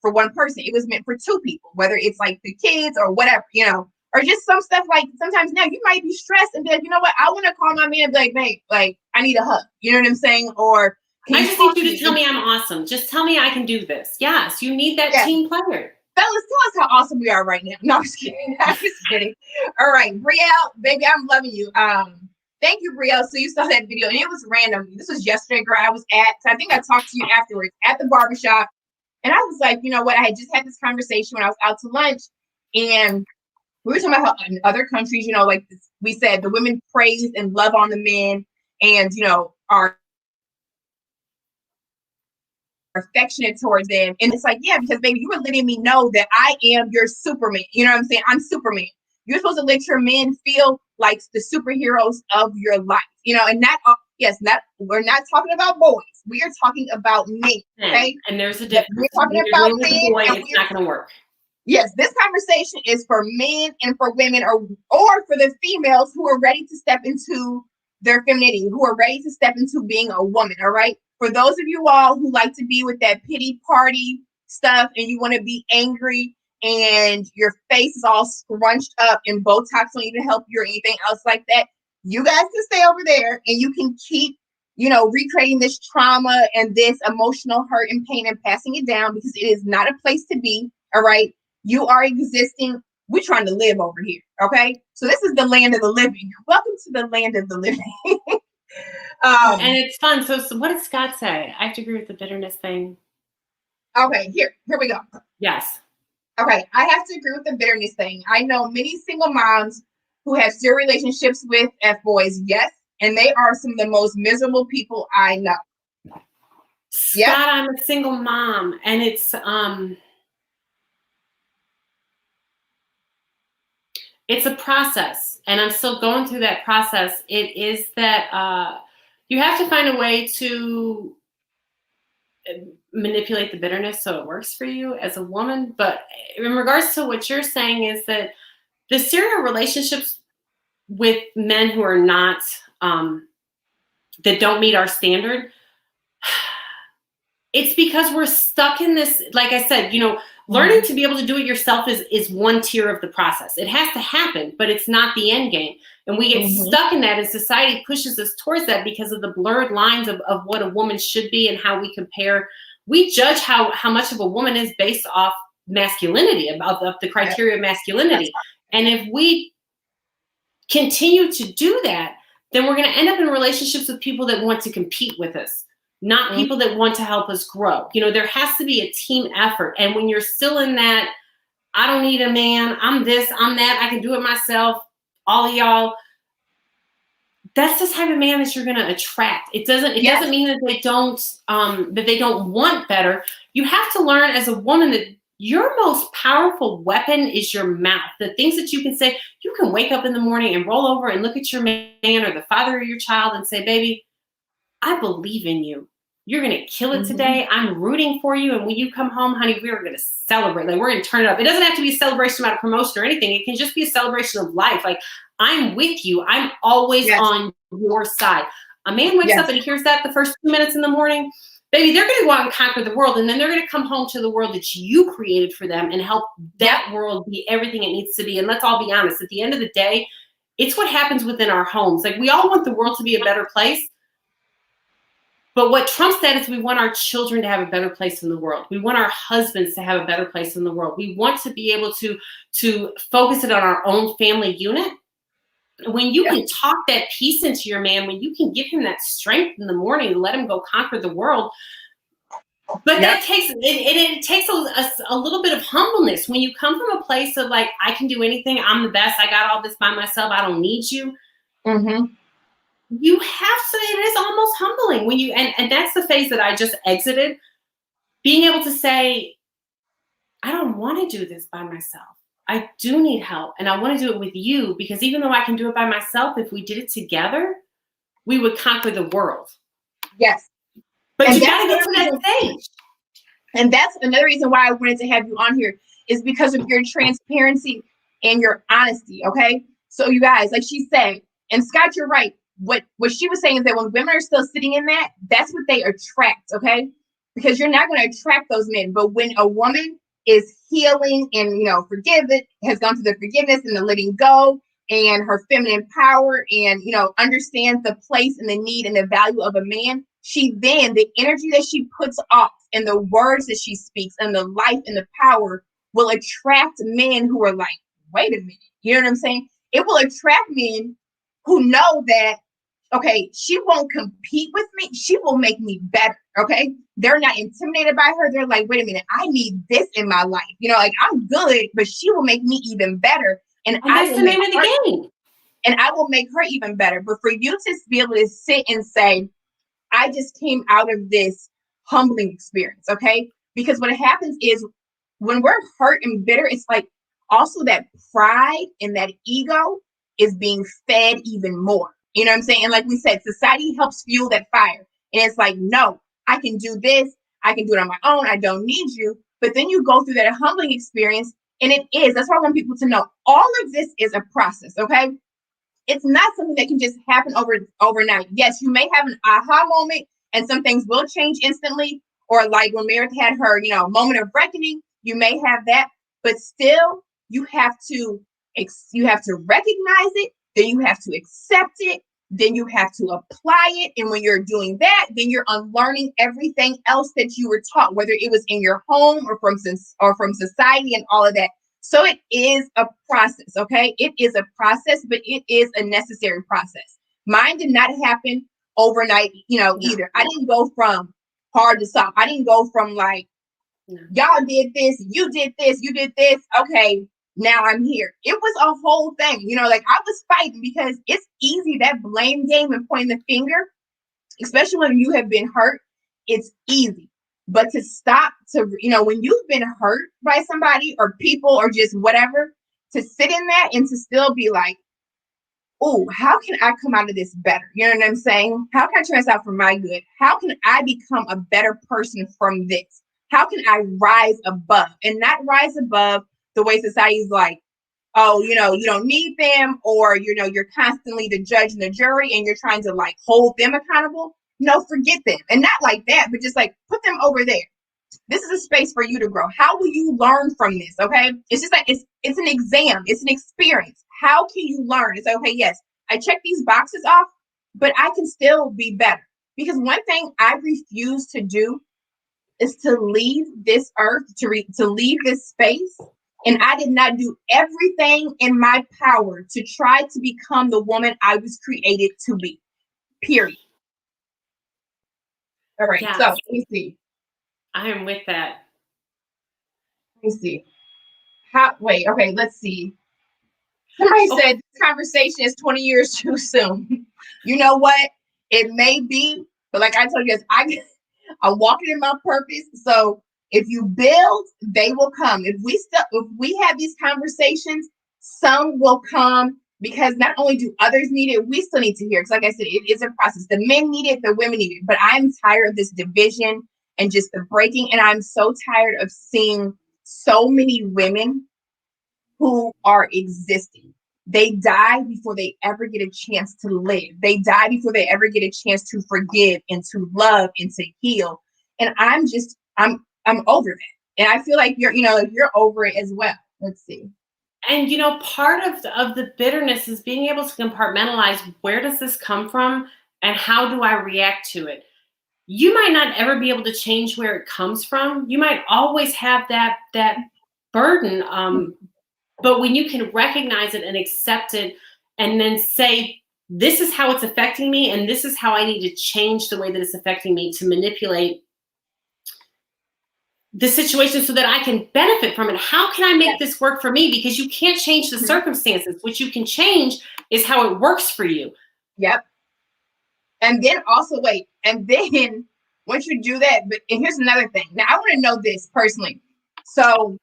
for one person. It was meant for two people, whether it's like the kids or whatever, you know, or just some stuff. Like sometimes now you might be stressed and be like, you know what, I want to call my man and be like, babe, like I need a hug, you know what I'm saying? Or I just need you to tell me I'm awesome. Just tell me I can do this. Yes, you need that team player. Fellas, tell us how awesome we are right now. No, I'm just kidding. I'm just kidding. All right, Brielle, baby, I'm loving you. Thank you, Brielle. So you saw that video, and it was random. This was yesterday, girl. I was I think I talked to you afterwards at the barbershop, and I was like, you know what? I had just had this conversation when I was out to lunch, and we were talking about how in other countries, you know, like this, we said the women praise and love on the men, and you know, are affectionate towards them. And it's like, yeah, because baby, you were letting me know that I am your Superman. You know what I'm saying? I'm Superman. You're supposed to let your men feel like the superheroes of your life, you know, and not, we're not talking about boys. We are talking about men. Okay. And there's a difference. We're talking about men. It's not going to work. Yes, this conversation is for men and for women, or for the females who are ready to step into their femininity, who are ready to step into being a woman. All right. For those of you all who like to be with that pity party stuff and you want to be angry and your face is all scrunched up and Botox don't even help you or anything else like that, you guys can stay over there and you can keep, you know, recreating this trauma and this emotional hurt and pain and passing it down, because it is not a place to be. All right. You are existing. We're trying to live over here. Okay. So this is the land of the living. Welcome to the land of the living. And it's fun. So what did Scott say? I have to agree with the bitterness thing. Okay, here we go. Yes. Okay, I have to agree with the bitterness thing. I know many single moms who have serious relationships with F-boys, yes, and they are some of the most miserable people I know. Scott, I'm a single mom, and it's It's a process, and I'm still going through that process. It is that you have to find a way to manipulate the bitterness so it works for you as a woman. But in regards to what you're saying is that the serial relationships with men who are not, that don't meet our standard, it's because we're stuck in this, like I said, learning to be able to do it yourself is one tier of the process. It has to happen, but it's not the end game. And we get stuck in that, and society pushes us towards that because of the blurred lines of what a woman should be and how we compare. We judge how much of a woman is based off masculinity, about the criteria of masculinity. And if we continue to do that, then we're going to end up in relationships with people that want to compete with us, not people that want to help us grow. There has to be a team effort. And when you're still in that, I don't need a man, I'm this, I'm that, I can do it myself, all of y'all, that's the type of man that you're going to attract. It doesn't mean that they don't want better. You have to learn as a woman that your most powerful weapon is your mouth. The things that you can say. You can wake up in the morning and roll over and look at your man or the father of your child and say, baby, I believe in you. You're going to kill it today. I'm rooting for you. And when you come home, honey, we're going to celebrate. Like, we're going to turn it up. It doesn't have to be a celebration about a promotion or anything. It can just be a celebration of life. Like, I'm with you. I'm always on your side. A man wakes up and he hears that the first 2 minutes in the morning, baby, they're going to go out and conquer the world. And then they're going to come home to the world that you created for them and help that world be everything it needs to be. And let's all be honest, at the end of the day, it's what happens within our homes. Like, we all want the world to be a better place. But what trumps that is we want our children to have a better place in the world. We want our husbands to have a better place in the world. We want to be able to focus it on our own family unit. When you can talk that peace into your man, when you can give him that strength in the morning and let him go conquer the world. But that takes it takes a little bit of humbleness. When you come from a place of like, I can do anything, I'm the best, I got all this by myself, I don't need you. You have to, it is almost humbling when you, and that's the phase that I just exited, being able to say, I don't want to do this by myself. I do need help, and I want to do it with you, because even though I can do it by myself, if we did it together, we would conquer the world. Yes. But you got to get to that stage. And that's another reason why I wanted to have you on here, is because of your transparency and your honesty. Okay. So you guys, like she said, and Scott, you're right. What she was saying is that when women are still sitting in that, that's what they attract. Okay. Because you're not going to attract those men. But when a woman is healing and, has gone through the forgiveness and the letting go and her feminine power and, understands the place and the need and the value of a man, the energy that she puts off and the words that she speaks and the life and the power will attract men who are like, wait a minute, you know what I'm saying? It will attract men who know that, okay, she won't compete with me. She will make me better. Okay. They're not intimidated by her. They're like, wait a minute, I need this in my life. Like, I'm good, but she will make me even better. And that's the name of the game. And I will make her even better. But for you to be able to sit and say, I just came out of this humbling experience. Okay. Because what happens is when we're hurt and bitter, it's like also that pride and that ego is being fed even more. You know what I'm saying? And like we said, society helps fuel that fire. And it's like, no, I can do this. I can do it on my own. I don't need you. But then you go through that humbling experience. And that's why I want people to know all of this is a process. Okay. It's not something that can just happen overnight. Yes, you may have an aha moment and some things will change instantly. Or like when Meredith had her, moment of reckoning, you may have that. But still, you have to recognize it. Then you have to accept it. Then you have to apply it. And when you're doing that, then you're unlearning everything else that you were taught, whether it was in your home or from society and all of that. So it is a process. Okay. It is a process, but it is a necessary process. Mine did not happen overnight, either. I didn't go from hard to soft. I didn't go from like, y'all did this, you did this, you did this. Okay. Now I'm here. It was a whole thing, like I was fighting because it's easy, that blame game and pointing the finger, especially when you have been hurt, it's easy. But to stop when you've been hurt by somebody or people or just whatever, to sit in that and to still be like, oh, how can I come out of this better? You know what I'm saying? How can I turn this out for my good? How can I become a better person from this? How can I rise above and not rise above the way society's like, oh, you don't need them, or, you're constantly the judge and the jury and you're trying to like hold them accountable. No, forget them. And not like that, but just like put them over there. This is a space for you to grow. How will you learn from this? Okay. It's just like, it's an exam. It's an experience. How can you learn? It's like, okay, yes, I check these boxes off, but I can still be better. Because one thing I refuse to do is to leave this earth, to leave this space. And I did not do everything in my power to try to become the woman I was created to be. Period. All right. Yes. So let me see. I am with that. Let me see. Wait, okay, let's see. Somebody said this conversation is 20 years too soon. You know what? It may be, but like I told you guys, I'm walking in my purpose. So if you build, they will come. If we have these conversations, some will come, because not only do others need it, we still need to hear it. Because like I said, it is a process. The men need it, the women need it. But I'm tired of this division and just the breaking. And I'm so tired of seeing so many women who are existing. They die before they ever get a chance to live. They die before they ever get a chance to forgive and to love and to heal. And I'm over that. And I feel like you're over it as well. Let's see. And part of the bitterness is being able to compartmentalize, where does this come from and how do I react to it? You might not ever be able to change where it comes from. You might always have that burden. But when you can recognize it and accept it and then say, this is how it's affecting me and this is how I need to change the way that it's affecting me to manipulate the situation so that I can benefit from it. How can I make this work for me? Because you can't change the circumstances. What you can change is how it works for you. Yep. And then also and then once you do that, and here's another thing. Now I want to know this personally. So,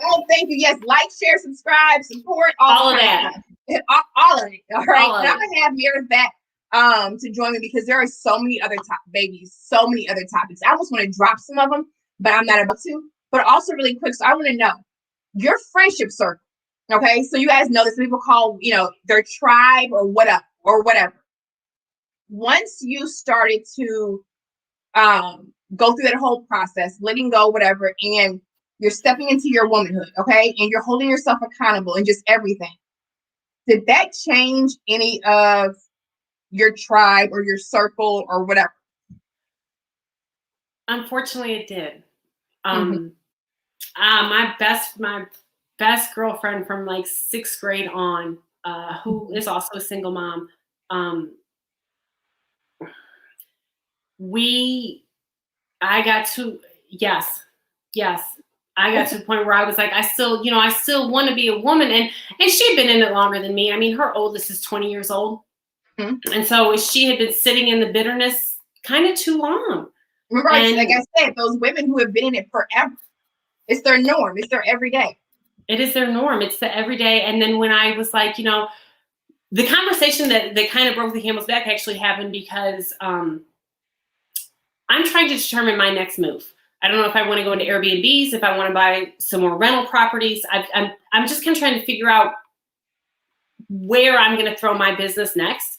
oh, thank you. Yes, like, share, subscribe, support, all of that. All of it. All right. And I'm gonna have Meredith back to join me, because there are so many other so many other topics. I almost want to drop some of them, but I'm not about to. But also really quick, so I want to know your friendship circle. Okay, so you guys know this, people call their tribe or whatever. Once you started to go through that whole process, letting go, whatever, and you're stepping into your womanhood, okay, and you're holding yourself accountable and just everything, did that change any of your tribe or your circle or whatever? Unfortunately, it did. My best girlfriend from like 6th grade on, who is also a single mom, I got to the point where I was like, I still want to be a woman. And she had been in it longer than me. I mean, her oldest is 20 years old. Mm-hmm. And so she had been sitting in the bitterness kind of too long. Right. And like I said, those women who have been in it forever, it's their norm. It's their everyday. It is their norm. It's the everyday. And then when I was like, the conversation that kind of broke the camel's back actually happened because I'm trying to determine my next move. I don't know if I want to go into Airbnbs, if I want to buy some more rental properties. I'm just kind of trying to figure out where I'm going to throw my business next.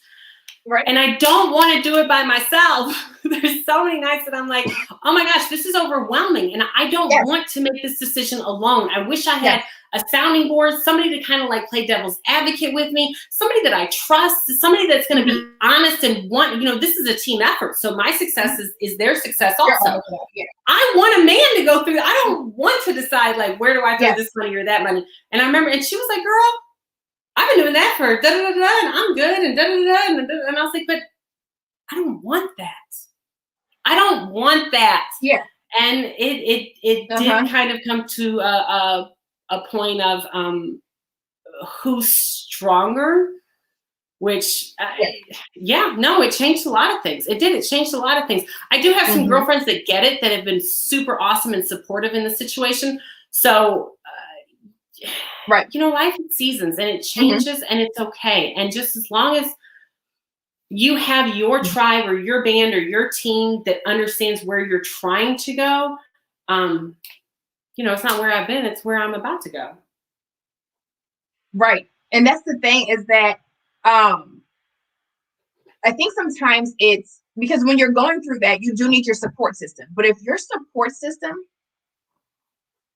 Right. And I don't want to do it by myself. There's so many nights that I'm like, oh my gosh, this is overwhelming. And I don't want to make this decision alone. I wish I had a sounding board, somebody to kind of like play devil's advocate with me, somebody that I trust, somebody that's going to be honest and this is a team effort. So my success is their success also. I want a man to go through. I don't want to decide like, where do I throw this money or that money? And I remember, and she was like, girl, I've been doing that for da-da-da-da, and I'm good, and da-da-da-da, and I was like, but I don't want that. I don't want that. Yeah. And it did kind of come to a point of who's stronger, which, it changed a lot of things. It did. It changed a lot of things. I do have some girlfriends that get it, that have been super awesome and supportive in the situation. So, Right. you know, life is seasons and it Mm-hmm. changes and it's okay. And just as long as you have your tribe or your band or your team that understands where you're trying to go, you know, it's not where I've been, it's where I'm about to go. Right. And that's the thing is that I think sometimes it's because when you're going through that, you do need your support system. But if your support system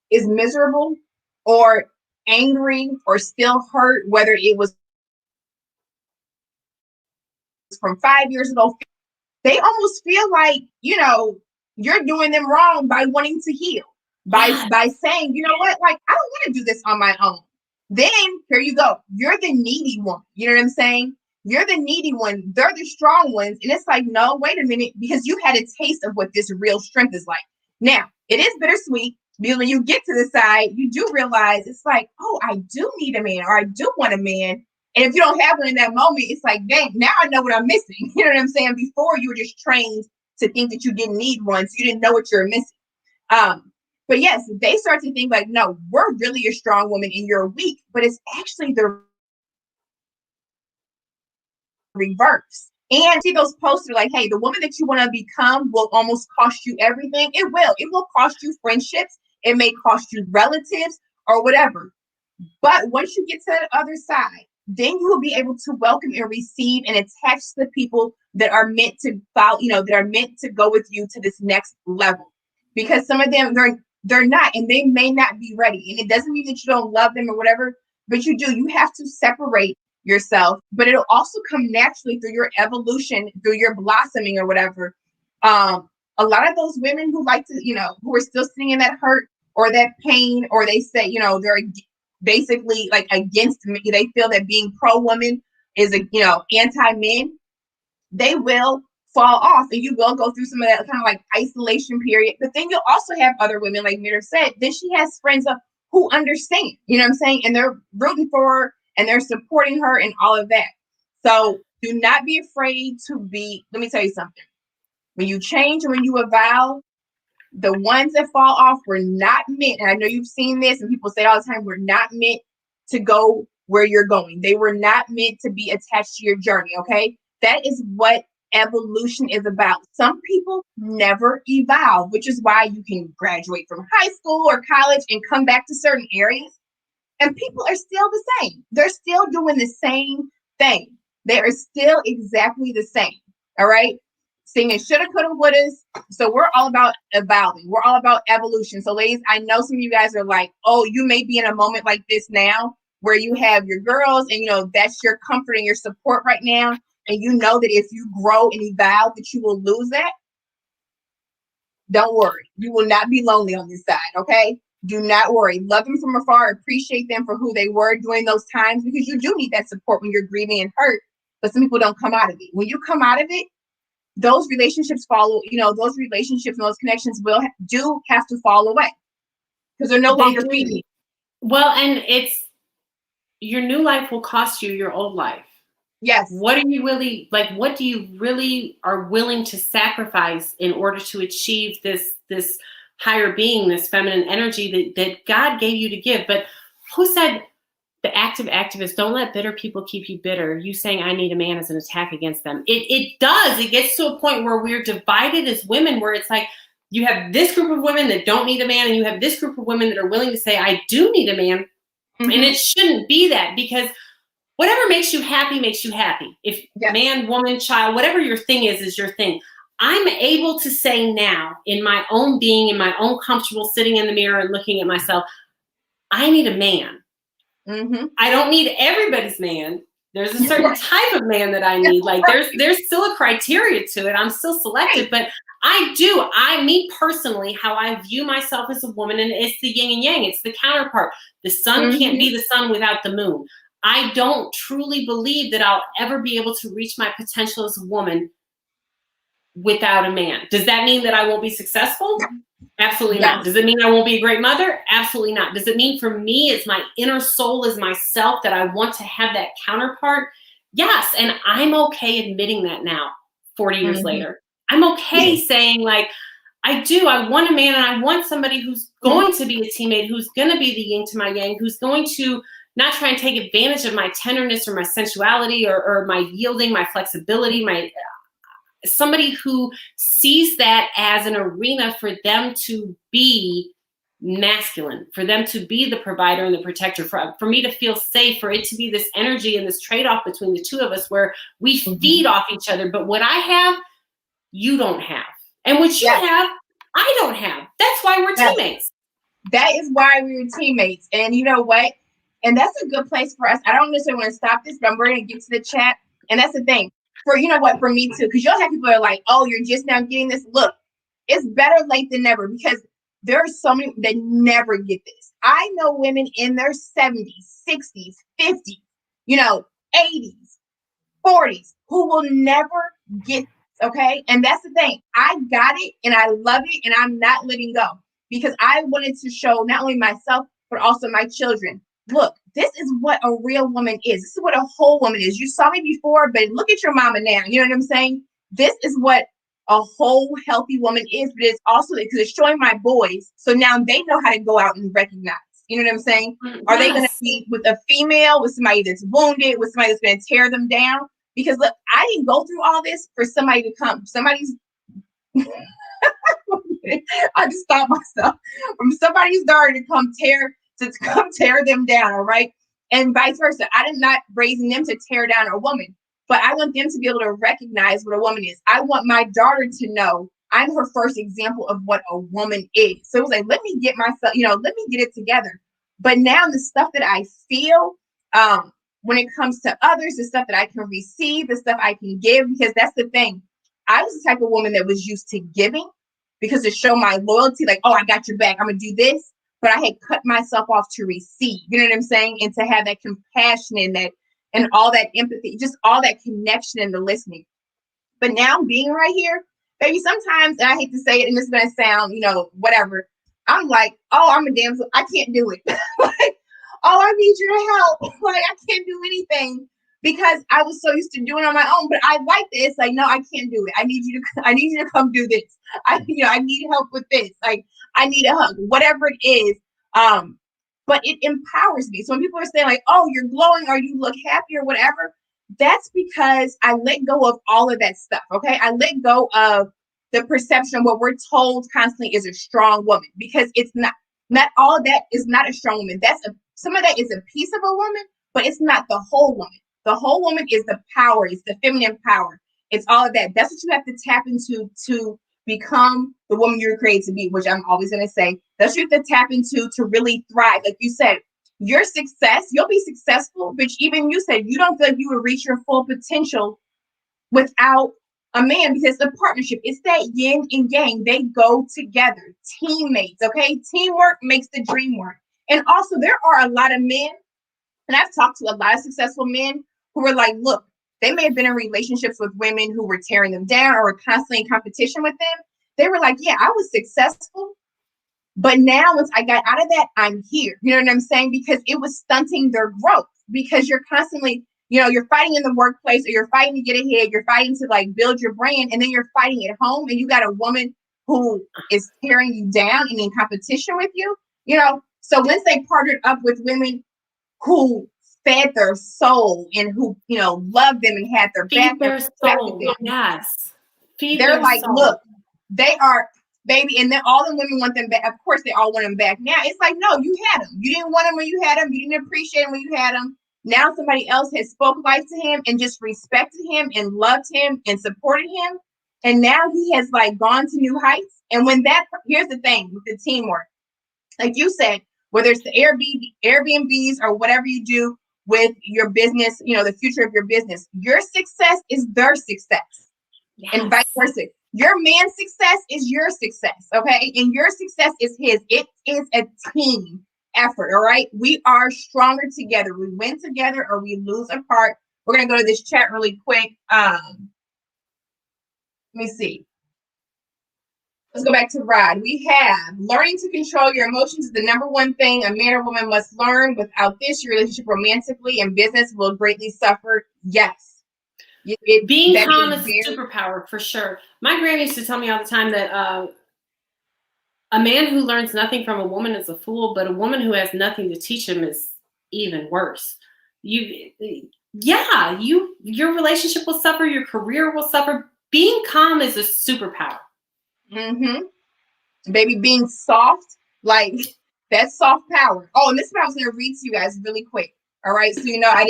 is miserable or angry or still hurt, whether it was from 5 years ago, they almost feel like, you know, you're doing them wrong by wanting to heal, by saying, you know what, like, I don't want to do this on my own. Then here you go. You're the needy one. You know what I'm saying? You're the needy one. They're the strong ones. And it's like, no, wait a minute, because you had a taste of what this real strength is like. Now, it is bittersweet because when you get to the side, you do realize it's like, oh, I do need a man or I do want a man. And if you don't have one in that moment, it's like, dang, now I know what I'm missing. You know what I'm saying? Before you were just trained to think that you didn't need one, so you didn't know what you were missing. But yes, they start to think like, no, we're really a strong woman and you're weak, but it's actually the reverse. And see those posts are like, hey, the woman that you want to become will almost cost you everything. It will. It will cost you friendships. It may cost you relatives or whatever. But once you get to the other side, then you will be able to welcome and receive and attach to the people that are meant to follow, you know, that are meant to go with you to this next level. Because some of them, they're not, and they may not be ready. And it doesn't mean that you don't love them or whatever, but you do. You have to separate yourself, but it'll also come naturally through your evolution, through your blossoming or whatever. A lot of those women who like to, you know, who are still sitting in that hurt or that pain, or they say, you know, they're basically like against me, they feel that being pro-woman is a, you know, anti-men, they will fall off and you will go through some of that kind of like isolation period. But then you'll also have other women, like Meredith said, then she has friends who understand, you know what I'm saying? And they're rooting for her and they're supporting her and all of that. So do not be afraid to be, let me tell you something. When you change and when you evolve, the ones that fall off were not meant, and I know you've seen this and people say all the time, we're not meant to go where you're going. They were not meant to be attached to your journey, okay? That is what evolution is about. Some people never evolve, which is why you can graduate from high school or college and come back to certain areas, and people are still the same. They're still doing the same thing. They are still exactly the same, all right? Singing shoulda, coulda, wouldas. So we're all about evolving. We're all about evolution. So ladies, I know some of you guys are like, oh, you may be in a moment like this now where you have your girls and, you know, that's your comfort and your support right now. And you know that if you grow and evolve that you will lose that. Don't worry. You will not be lonely on this side, okay? Do not worry. Love them from afar. Appreciate them for who they were during those times, because you do need that support when you're grieving and hurt. But some people don't come out of it. When you come out of it, those relationships follow, you know, those relationships and those connections do have to fall away because they're no longer feeding. Well, and it's your new life will cost you your old life. Yes. What are you really like? What do you really are willing to sacrifice in order to achieve this higher being, this feminine energy that God gave you to give? But who said the active activists, don't let bitter people keep you bitter? You saying I need a man as an attack against them. It does. It gets to a point where we're divided as women, where it's like you have this group of women that don't need a man, and you have this group of women that are willing to say, I do need a man. Mm-hmm. And it shouldn't be that, because whatever makes you happy makes you happy. If man, woman, child, whatever your thing is your thing. I'm able to say now in my own being, in my own comfortable sitting in the mirror and looking at myself, I need a man. Mm-hmm. I don't need everybody's man. There's a certain type of man that I need. Like there's still a criteria to it. I'm still selective, but me personally, how I view myself as a woman, and it's the yin and yang. It's the counterpart. The sun can't be the sun without the moon. I don't truly believe that I'll ever be able to reach my potential as a woman without a man. Does that mean that I won't be successful? Absolutely not. Does it mean I won't be a great mother? Absolutely not. Does it mean for me, as my inner soul, as myself, that I want to have that counterpart? Yes. And I'm okay admitting that now, 40 years later. I'm okay saying, like, I do. I want a man, and I want somebody who's going to be a teammate, who's going to be the yin to my yang, who's going to not try and take advantage of my tenderness or my sensuality or my yielding, my flexibility, my somebody who sees that as an arena for them to be masculine, for them to be the provider and the protector, for me to feel safe, for it to be this energy and this trade-off between the two of us where we feed off each other. But what I have, you don't have. And what you have, I don't have. That's why we're teammates. That is why we were teammates. And you know what? And that's a good place for us. I don't necessarily want to stop this, but we're going to get to the chat. And that's the thing. For, you know what, for me too, because you'll have people that are like, oh, you're just now getting this. Look, it's better late than never, because there are so many that never get this. I know women in their 70s, 60s, 50s, 80s, 40s who will never get this, okay? And that's the thing. I got it and I love it and I'm not letting go, because I wanted to show not only myself, but also my children. Look, this is what a real woman is. This is what a whole woman is. You saw me before, but look at your mama now. You know what I'm saying? This is what a whole healthy woman is, but it's also because it's showing my boys. So now they know how to go out and recognize. You know what I'm saying? Yes. Are they going to be with a female, with somebody that's wounded, with somebody that's going to tear them down? Because look, I didn't go through all this for somebody to come. Somebody's I just stopped myself from somebody's daughter to come tear them down, all right? And vice versa. I did not raising them to tear down a woman, but I want them to be able to recognize what a woman is. I want my daughter to know I'm her first example of what a woman is. So it was like, let me get myself, let me get it together. But now the stuff that I feel, when it comes to others, the stuff that I can receive, the stuff I can give, because that's the thing. I was the type of woman that was used to giving, because to show my loyalty, like, oh, I got your back, I'm gonna do this. But I had cut myself off to receive, you know what I'm saying? And to have that compassion and all that empathy, just all that connection and the listening. But now being right here, baby, sometimes, and I hate to say it, and this is gonna sound, whatever. I'm like, oh, I'm a damsel, I can't do it. Like, oh, I need your help. Like, I can't do anything, because I was so used to doing it on my own. But I like this. Like, no, I can't do it. I need you to come do this. I need help with this. Like, I need a hug, whatever it is. But it empowers me. So when people are saying like, oh, you're glowing or you look happy or whatever, that's because I let go of all of that stuff. Okay. I let go of the perception of what we're told constantly is a strong woman, because it's not all of that is not a strong woman. Some of that is a piece of a woman, but it's not the whole woman. The whole woman is the power. It's the feminine power. It's all of that. That's what you have to tap into to become the woman you're created to be, which I'm always going to say. That's what you have to tap into to really thrive. Like you said, your success, you'll be successful, but even you said you don't feel like you will reach your full potential without a man, because the partnership, it's that yin and yang. They go together. Teammates, okay? Teamwork makes the dream work. And also, there are a lot of men, and I've talked to a lot of successful men who were like, look, they may have been in relationships with women who were tearing them down or were constantly in competition with them. They were like, yeah, I was successful, but now once I got out of that, I'm here. You know what I'm saying? Because it was stunting their growth, because you're constantly, you're fighting in the workplace, or you're fighting to get ahead. You're fighting to like build your brand, and then you're fighting at home, and you got a woman who is tearing you down and in competition with you, So once they partnered up with women who fed their soul and who, loved them and had their back. Their soul. Yes. They're like, soul. Look, they are, baby, and then all the women want them back. Of course, they all want them back. Now it's like, no, you had them. You didn't want them when you had them. You didn't appreciate them when you had them. Now somebody else has spoke life to him and just respected him and loved him and supported him. And now he has like gone to new heights. And here's the thing with the teamwork, like you said, whether it's the Airbnbs or whatever you do with your business, the future of your business, your success is their success. Yes. And vice versa. Your man's success is your success, okay? And your success is his. It is a team effort, all right? We are stronger together. We win together or we lose apart. We're going to go to this chat really quick. Let me see. Let's go back to Rod. We have learning to control your emotions is the number one thing a man or woman must learn. Without this, your relationship romantically and business will greatly suffer. Yes. Being calm is a superpower for sure. My granny used to tell me all the time that A man who learns nothing from a woman is a fool, but a woman who has nothing to teach him is even worse. Your relationship will suffer, your career will suffer. Being calm is a superpower. Baby, being soft, like that's soft power. Oh, and this is what I was going to read to you guys really quick. All right, so I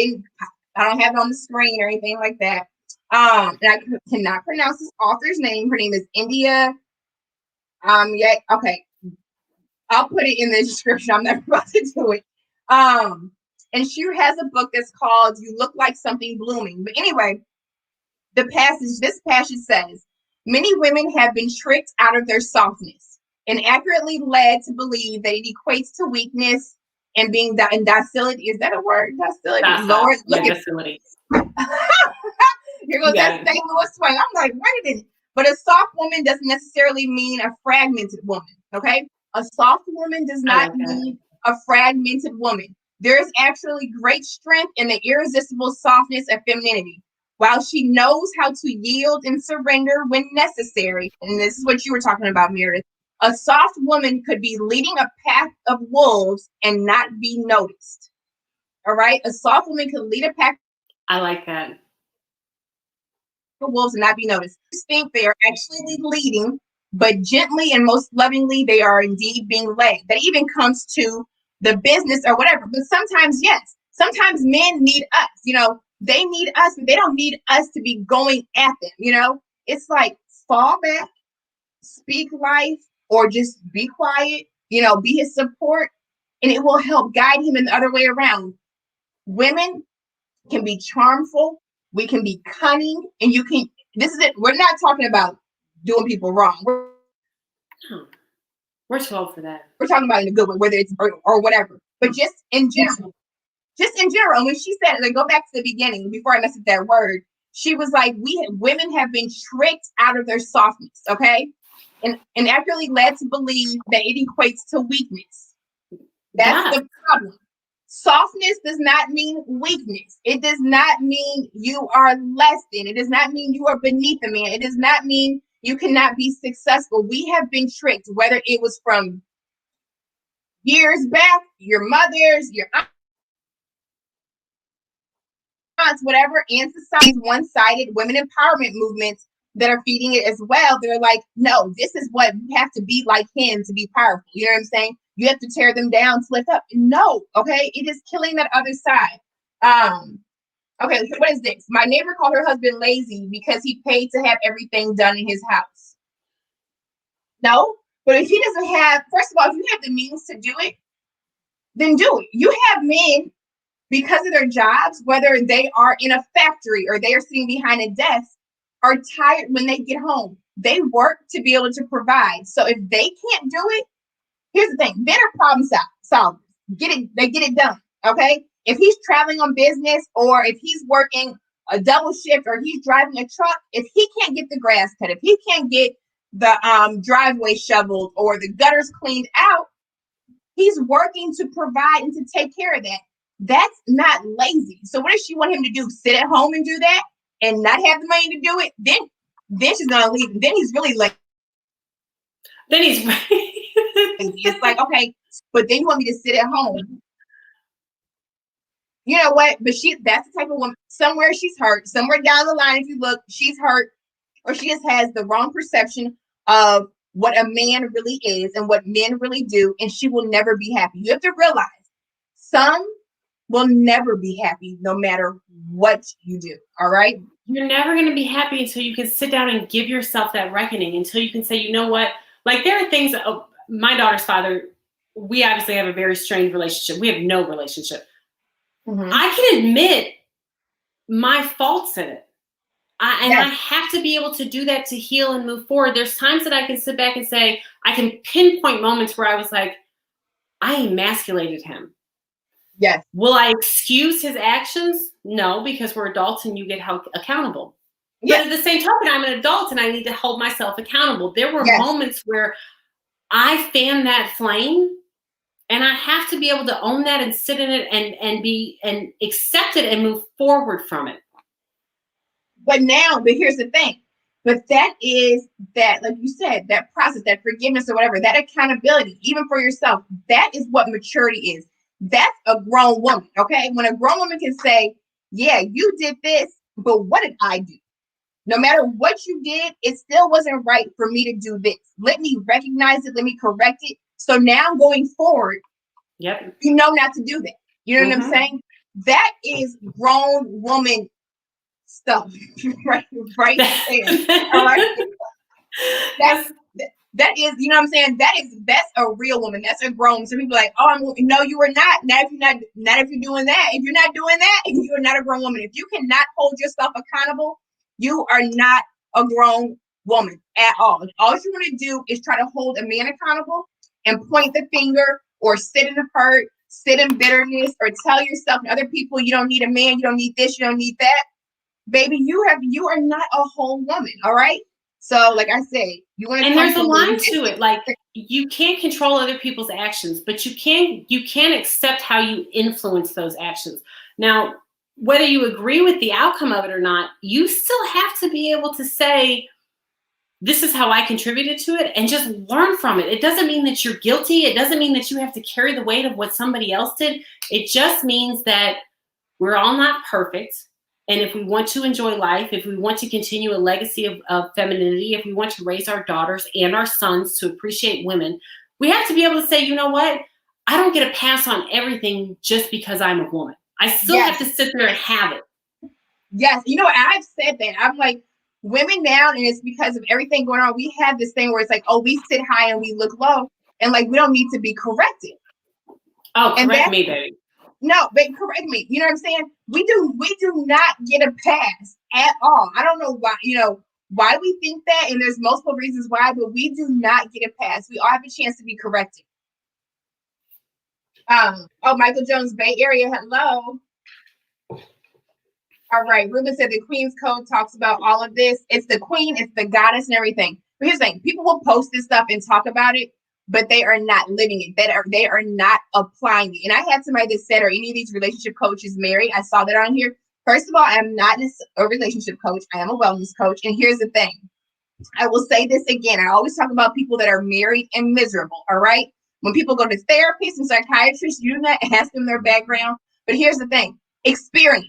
don't have it on the screen or anything like that. And I cannot pronounce this author's name. Her name is India. Okay. I'll put it in the description. I'm never about to do it. And she has a book that's called "You Look Like Something Blooming." But anyway, this passage says, many women have been tricked out of their softness and accurately led to believe that it equates to weakness and being docility. Is that a word? Docility. Lord, look at docility. Here goes that St. Louis twang. I'm like, wait a minute. But a soft woman doesn't necessarily mean a fragmented woman. Okay, a soft woman does not mean a fragmented woman. There is actually great strength in the irresistible softness of femininity. While she knows how to yield and surrender when necessary, and this is what you were talking about, Meredith, a soft woman could be leading a pack of wolves and not be noticed. All right? A soft woman could lead a pack. I like that. The wolves and not be noticed. I think they are actually leading, but gently and most lovingly, they are indeed being led. That even comes to the business or whatever. But sometimes, yes, sometimes men need us. They need us, but they don't need us to be going at them. It's like fall back, speak life, or just be quiet, be his support, and it will help guide him in the other way around. Women can be charmful, we can be cunning, and this is it. We're not talking about doing people wrong. We're 12 for that. We're talking about in a good way, whether it's or whatever, but just in general. And when she said, go back to the beginning before I messed up that word, she was like, women have been tricked out of their softness, okay? And accurately led to believe that it equates to weakness. That's the problem. Softness does not mean weakness. It does not mean you are less than. It does not mean you are beneath a man. It does not mean you cannot be successful. We have been tricked, whether it was from years back, your mothers, your aunts, whatever, and society's one-sided women empowerment movements that are feeding it as well. They're like, no, this is what you have to be like him to be powerful. You know what I'm saying? You have to tear them down to lift up. No, okay? It is killing that other side. Okay, so what is this? My neighbor called her husband lazy because he paid to have everything done in his house. No, but if he doesn't have, first of all, if you have the means to do it, then do it. You have men, because of their jobs, whether they are in a factory or they are sitting behind a desk, are tired when they get home. They work to be able to provide. So if they can't do it, here's the thing: men are problem solvers. They get it done. Okay. If he's traveling on business, or if he's working a double shift, or he's driving a truck, if he can't get the grass cut, if he can't get the driveway shoveled or the gutters cleaned out, he's working to provide and to take care of that. That's not lazy. So what does she want him to do? Sit at home and do that and not have the money to do it? Then she's gonna leave. Then he's really like. Then he's. It's like, okay, but then you want me to sit at home. You know what? But that's the type of woman. Somewhere she's hurt. Somewhere down the line, if you look, she's hurt, or she just has the wrong perception of what a man really is and what men really do, and she will never be happy. You have to realize some will never be happy no matter what you do. All right? You're never going to be happy until you can sit down and give yourself that reckoning, until you can say, you know what? Like, there are things, my daughter's father, we obviously have a very strained relationship. We have no relationship. Mm-hmm. I can admit my faults in it. I have to be able to do that to heal and move forward. There's times that I can sit back and say, I can pinpoint moments where I was like, I emasculated him. Yes. Will I excuse his actions? No, because we're adults and you get held accountable. Yes. But at the same token, I'm an adult and I need to hold myself accountable. There were moments where I fanned that flame, and I have to be able to own that and sit in it and accept it and move forward from it. But here's the thing. But that is that, like you said, that process, that forgiveness or whatever, that accountability, even for yourself, that is what maturity is. That's a grown woman, okay? When a grown woman can say, yeah, you did this, but what did I do? No matter what you did, it still wasn't right for me to do this. Let me recognize it. Let me correct it. So now going forward, Yep. you know not to do that. You know what I'm saying? That is grown woman stuff, right? Right there. All right. That is, you know what I'm saying? That's a real woman. That's a grown. So people are like, oh, no, you are not. Not if you're doing that. If you're not doing that, you are not a grown woman. If you cannot hold yourself accountable, you are not a grown woman at all. All you want to do is try to hold a man accountable and point the finger or sit in the hurt, sit in bitterness, or tell yourself and other people you don't need a man, you don't need this, you don't need that. Baby, you are not a whole woman, all right? So, like I say, you want to. And there's a line to it. Like, you can't control other people's actions, but you can accept how you influence those actions. Now, whether you agree with the outcome of it or not, you still have to be able to say, this is how I contributed to it, and just learn from it. It doesn't mean that you're guilty. It doesn't mean that you have to carry the weight of what somebody else did. It just means that we're all not perfect. And if we want to enjoy life, if we want to continue a legacy of femininity, if we want to raise our daughters and our sons to appreciate women, we have to be able to say, you know what? I don't get a pass on everything just because I'm a woman. I still have to sit there and have it. Yes. You know, I've said that. I'm like, women now, and it's because of everything going on, we have this thing where it's like, oh, we sit high and we look low. And like, we don't need to be corrected. Oh, correct me, baby. No, but correct me. You know what I'm saying? We do not get a pass at all. I don't know why, why we think that, and there's multiple reasons why, but we do not get a pass. We all have a chance to be corrected. Michael Jones, Bay Area, hello. All right, Ruben said the Queen's Code talks about all of this. It's the queen, it's the goddess and everything. But here's the thing, people will post this stuff and talk about it, but they are not living it. They are not applying it. And I had somebody that said, are any of these relationship coaches married? I saw that on here. First of all, I'm not a relationship coach. I am a wellness coach. And here's the thing. I will say this again. I always talk about people that are married and miserable. All right. When people go to therapists and psychiatrists, you do not ask them their background. But here's the thing. Experience.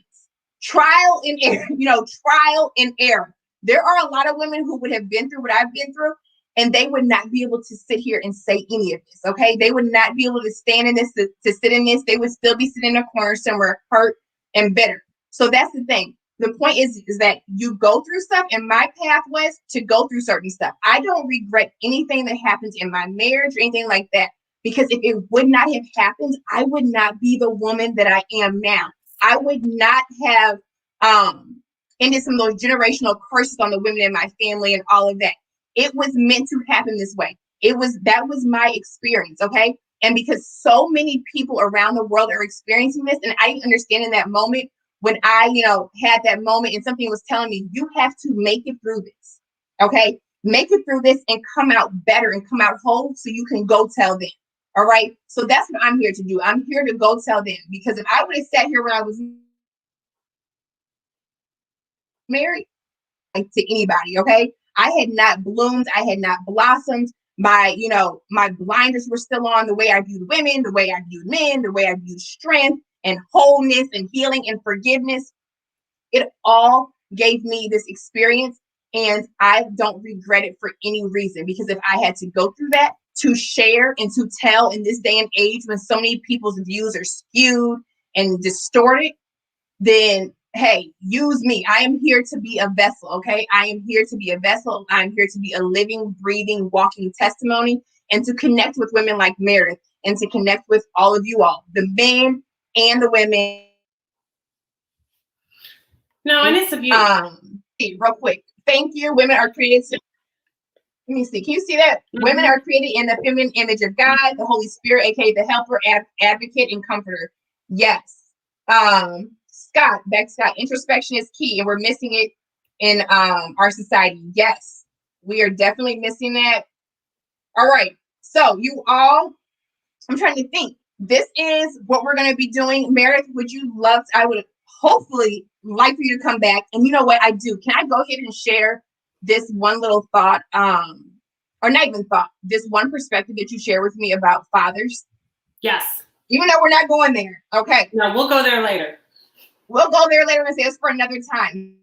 Trial and error. Trial and error. There are a lot of women who would have been through what I've been through, and they would not be able to sit here and say any of this, okay? They would not be able to stand in this, to sit in this. They would still be sitting in a corner somewhere hurt and bitter. So that's the thing. The point is that you go through stuff, and my path was to go through certain stuff. I don't regret anything that happens in my marriage or anything like that, because if it would not have happened, I would not be the woman that I am now. I would not have ended some of those generational curses on the women in my family and all of that. It was meant to happen this way. That was my experience, okay? And because so many people around the world are experiencing this, and I understand in that moment when I, had that moment and something was telling me, you have to make it through this, okay? Make it through this and come out better and come out whole so you can go tell them, all right? So that's what I'm here to do. I'm here to go tell them, because if I would have sat here when I was married, like, to anybody, okay? I had not bloomed. I had not blossomed. My blinders were still on the way I viewed women, the way I viewed men, the way I viewed strength and wholeness and healing and forgiveness. It all gave me this experience, and I don't regret it for any reason, because if I had to go through that to share and to tell in this day and age when so many people's views are skewed and distorted, then hey, use me. I am here to be a vessel, okay? I am here to be a vessel. I'm here to be a living, breathing, walking testimony, and to connect with women like Meredith, and to connect with all of you all, the men and the women. No, and it's a beauty. Real quick. Thank you. Women are created. Let me see. Can you see that? Mm-hmm. Women are created in the feminine image of God, the Holy Spirit, aka the helper, advocate, and comforter. Yes. Scott, introspection is key, and we're missing it in our society. Yes, we are definitely missing that. All right. So you all, I'm trying to think. This is what we're going to be doing. Meredith, I would hopefully like for you to come back. And you know what I do? Can I go ahead and share this one little thought, or not even thought, this one perspective that you share with me about fathers. Yes. Even though we're not going there. Okay. No, we'll go there later. We'll go there later and say it's for another time.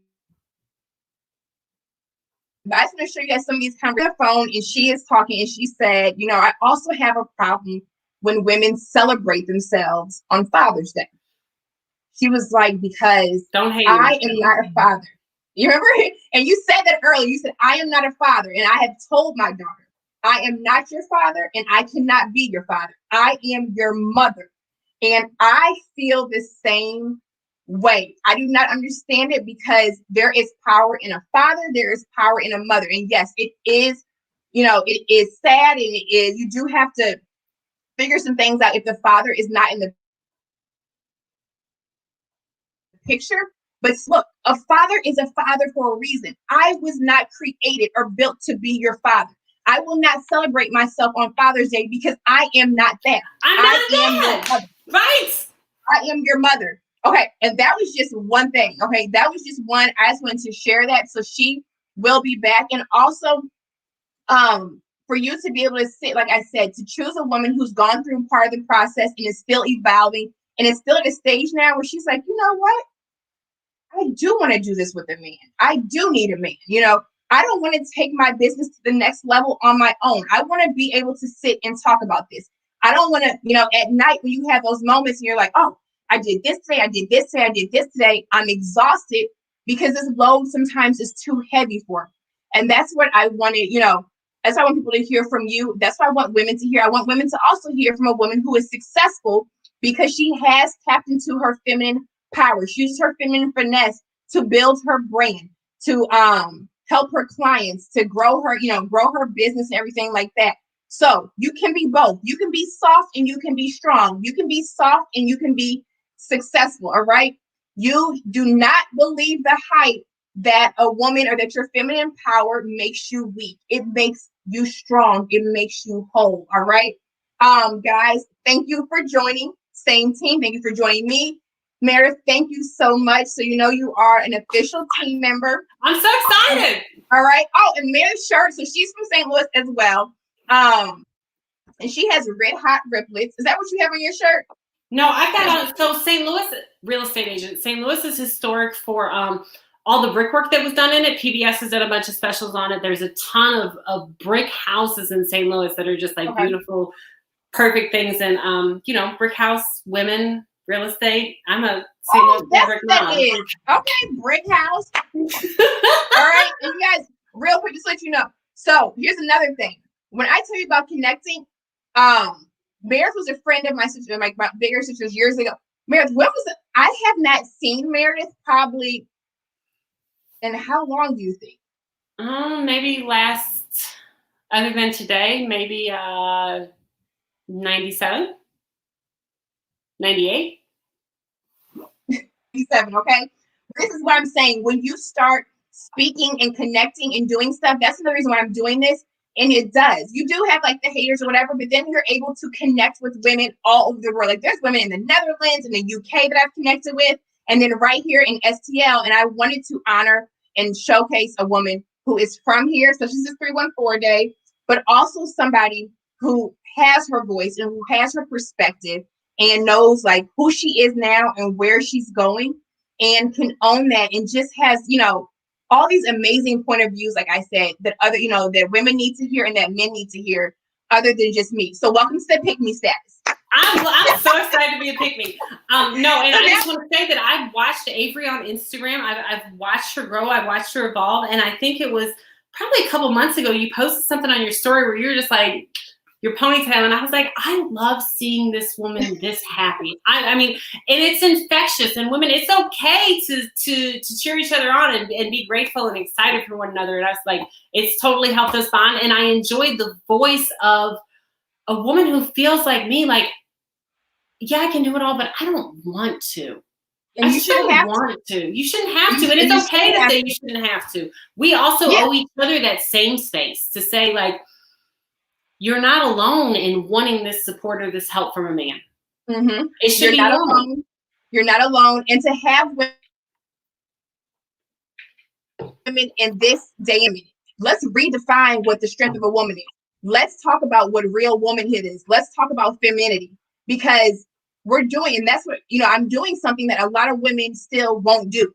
But I just want to show you guys some of these conversations on the phone, and she is talking, and she said, you know, I also have a problem when women celebrate themselves on Father's Day. She was like, because Don't hate I me. am not a father. You remember? And you said that earlier. You said, I am not a father. And I have told my daughter, I am not your father, and I cannot be your father. I am your mother. And I feel the same way. I do not understand it, because there is power in a father, there is power in a mother. And yes, it is, you know, it is sad, and it is, you do have to figure some things out if the father is not in the picture. But look, a father is a father for a reason. I was not created or built to be your father. I will not celebrate myself on Father's Day, because I am not that. I am am your that. mother. Right. I am your mother. Okay. And that was just one thing. Okay. That was just one. I just wanted to share that. So she will be back. And also, for you to be able to sit, like I said, to choose a woman who's gone through part of the process and is still evolving and is still at a stage now where she's like, you know what? I do want to do this with a man. I do need a man. You know, I don't want to take my business to the next level on my own. I want to be able to sit and talk about this. I don't want to, you know, at night when you have those moments and you're like, oh, I did this today, I did this today, I did this today. I'm exhausted because this load sometimes is too heavy for me. And that's what I wanted, you know, that's what I want people to hear from you. That's what I want women to hear. I want women to also hear from a woman who is successful because she has tapped into her feminine power. She uses her feminine finesse to build her brand, to help her clients, to grow her, you know, grow her business and everything like that. So you can be both. You can be soft and you can be strong. You can be soft and you can be successful. All right. You do not believe the hype that a woman or that your feminine power makes you weak. It makes you strong. It makes you whole. All right. Guys, thank you for joining. Same team. Thank you for joining me. Meredith, thank you so much. So you know you are an official team member. I'm so excited. All right. Oh, and Meredith's shirt. So she's from St. Louis as well. And she has red hot riblets. Is that what you have on your shirt? No, I got on. So St. Louis, real estate agent. St. Louis is historic for all the brickwork that was done in it. PBS has done a bunch of specials on it. There's a ton of brick houses in St. Louis that are just like beautiful, perfect things. And you know, brick house, women, real estate. I'm a St. Louis brick mom. Okay, brick house. All right, and you guys, real quick, just to let you know. So here's another thing. When I tell you about connecting, Meredith was a friend of my sister, my bigger sisters years ago. Meredith, what was it? I have not seen Meredith probably. And how long do you think? Maybe last, other than today, maybe 97, 98. 97, okay? This is what I'm saying. When you start speaking and connecting and doing stuff, that's the reason why I'm doing this. And it does. You do have like the haters or whatever, but then you're able to connect with women all over the world. Like there's women in the Netherlands, in the UK that I've connected with, and then right here in STL. And I wanted to honor and showcase a woman who is from here. So she's a 314 day, but also somebody who has her voice and who has her perspective and knows like who she is now and where she's going and can own that and just has, you know, all these amazing point of views, like I said, that other, you know, that women need to hear and that men need to hear other than just me. So welcome to the pick me status. I'm so excited to be a pick me. No, and I just want to say that I've watched Avery on Instagram. I've watched her grow. I've watched her evolve. And I think it was probably a couple months ago, you posted something on your story where you were just like, your ponytail, and I was like, I love seeing this woman this happy. I mean, and it's infectious. And women, it's okay to cheer each other on and be grateful and excited for one another. And I was like, it's totally helped us bond. And I enjoyed the voice of a woman who feels like me, like, yeah, I can do it all, but I don't want to. And you shouldn't want to. You shouldn't have to. And it's okay to say you shouldn't have to. We also owe each other that same space to say, like, you're not alone in wanting this support or this help from a man. Mm-hmm. It should be normal. Alone. You're not alone. And to have women in this day and age. Let's redefine what the strength of a woman is. Let's talk about what real womanhood is. Let's talk about femininity, because we're doing, and that's what, I'm doing something that a lot of women still won't do.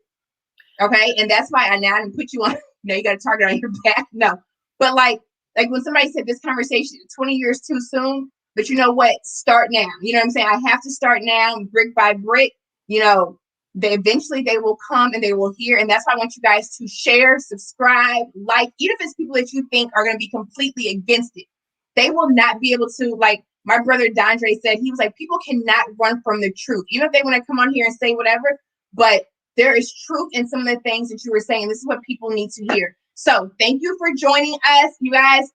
Okay. And that's why I now didn't put you on, you got a target on your back. No, but like when somebody said this conversation 20 years too soon, but you know what? Start now. You know what I'm saying? I have to start now, brick by brick. Eventually they will come and they will hear. And that's why I want you guys to share, subscribe, like, even if it's people that you think are going to be completely against it, they will not be able to, like my brother Dondre said, he was like, people cannot run from the truth, even if they want to come on here and say whatever, but there is truth in some of the things that you were saying. This is what people need to hear. So thank you for joining us. You guys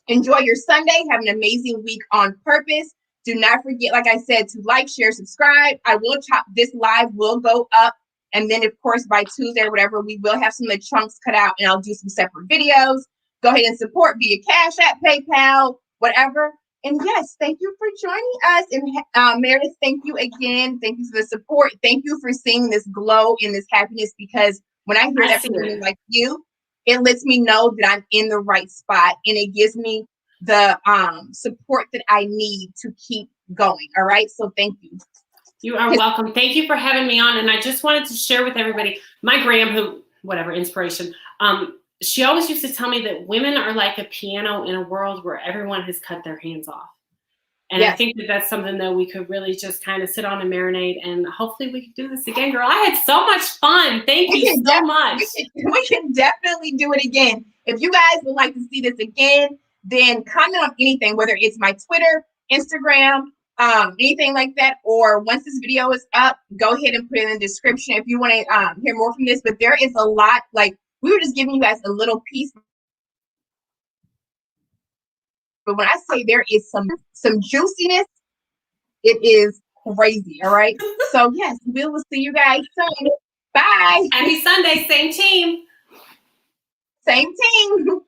enjoy your Sunday. Have an amazing week on purpose. Do not forget, like I said, to like, share, subscribe. I will this live will go up. And then, of course, by Tuesday or whatever, we will have some of the chunks cut out and I'll do some separate videos. Go ahead and support via Cash App, PayPal, whatever. And yes, thank you for joining us. And Meredith, thank you again. Thank you for the support. Thank you for seeing this glow and this happiness, because when I hear that from women like you, it lets me know that I'm in the right spot, and it gives me the support that I need to keep going. All right. So thank you. You are welcome. Thank you for having me on. And I just wanted to share with everybody, my Graham, inspiration. She always used to tell me that women are like a piano in a world where everyone has cut their hands off. And yes. I think that that's something that we could really just kind of sit on and marinate, and hopefully we can do this again, girl. I had so much fun. Thank you so much. We can definitely do it again. If you guys would like to see this again, then comment on anything, whether it's my Twitter, Instagram, anything like that, or once this video is up, go ahead and put it in the description if you want to hear more from this. But there is a lot, like we were just giving you guys a little piece. But when I say there is some juiciness, it is crazy. All right. So yes, we will see you guys soon. Bye. Happy Sunday. Same team. Same team.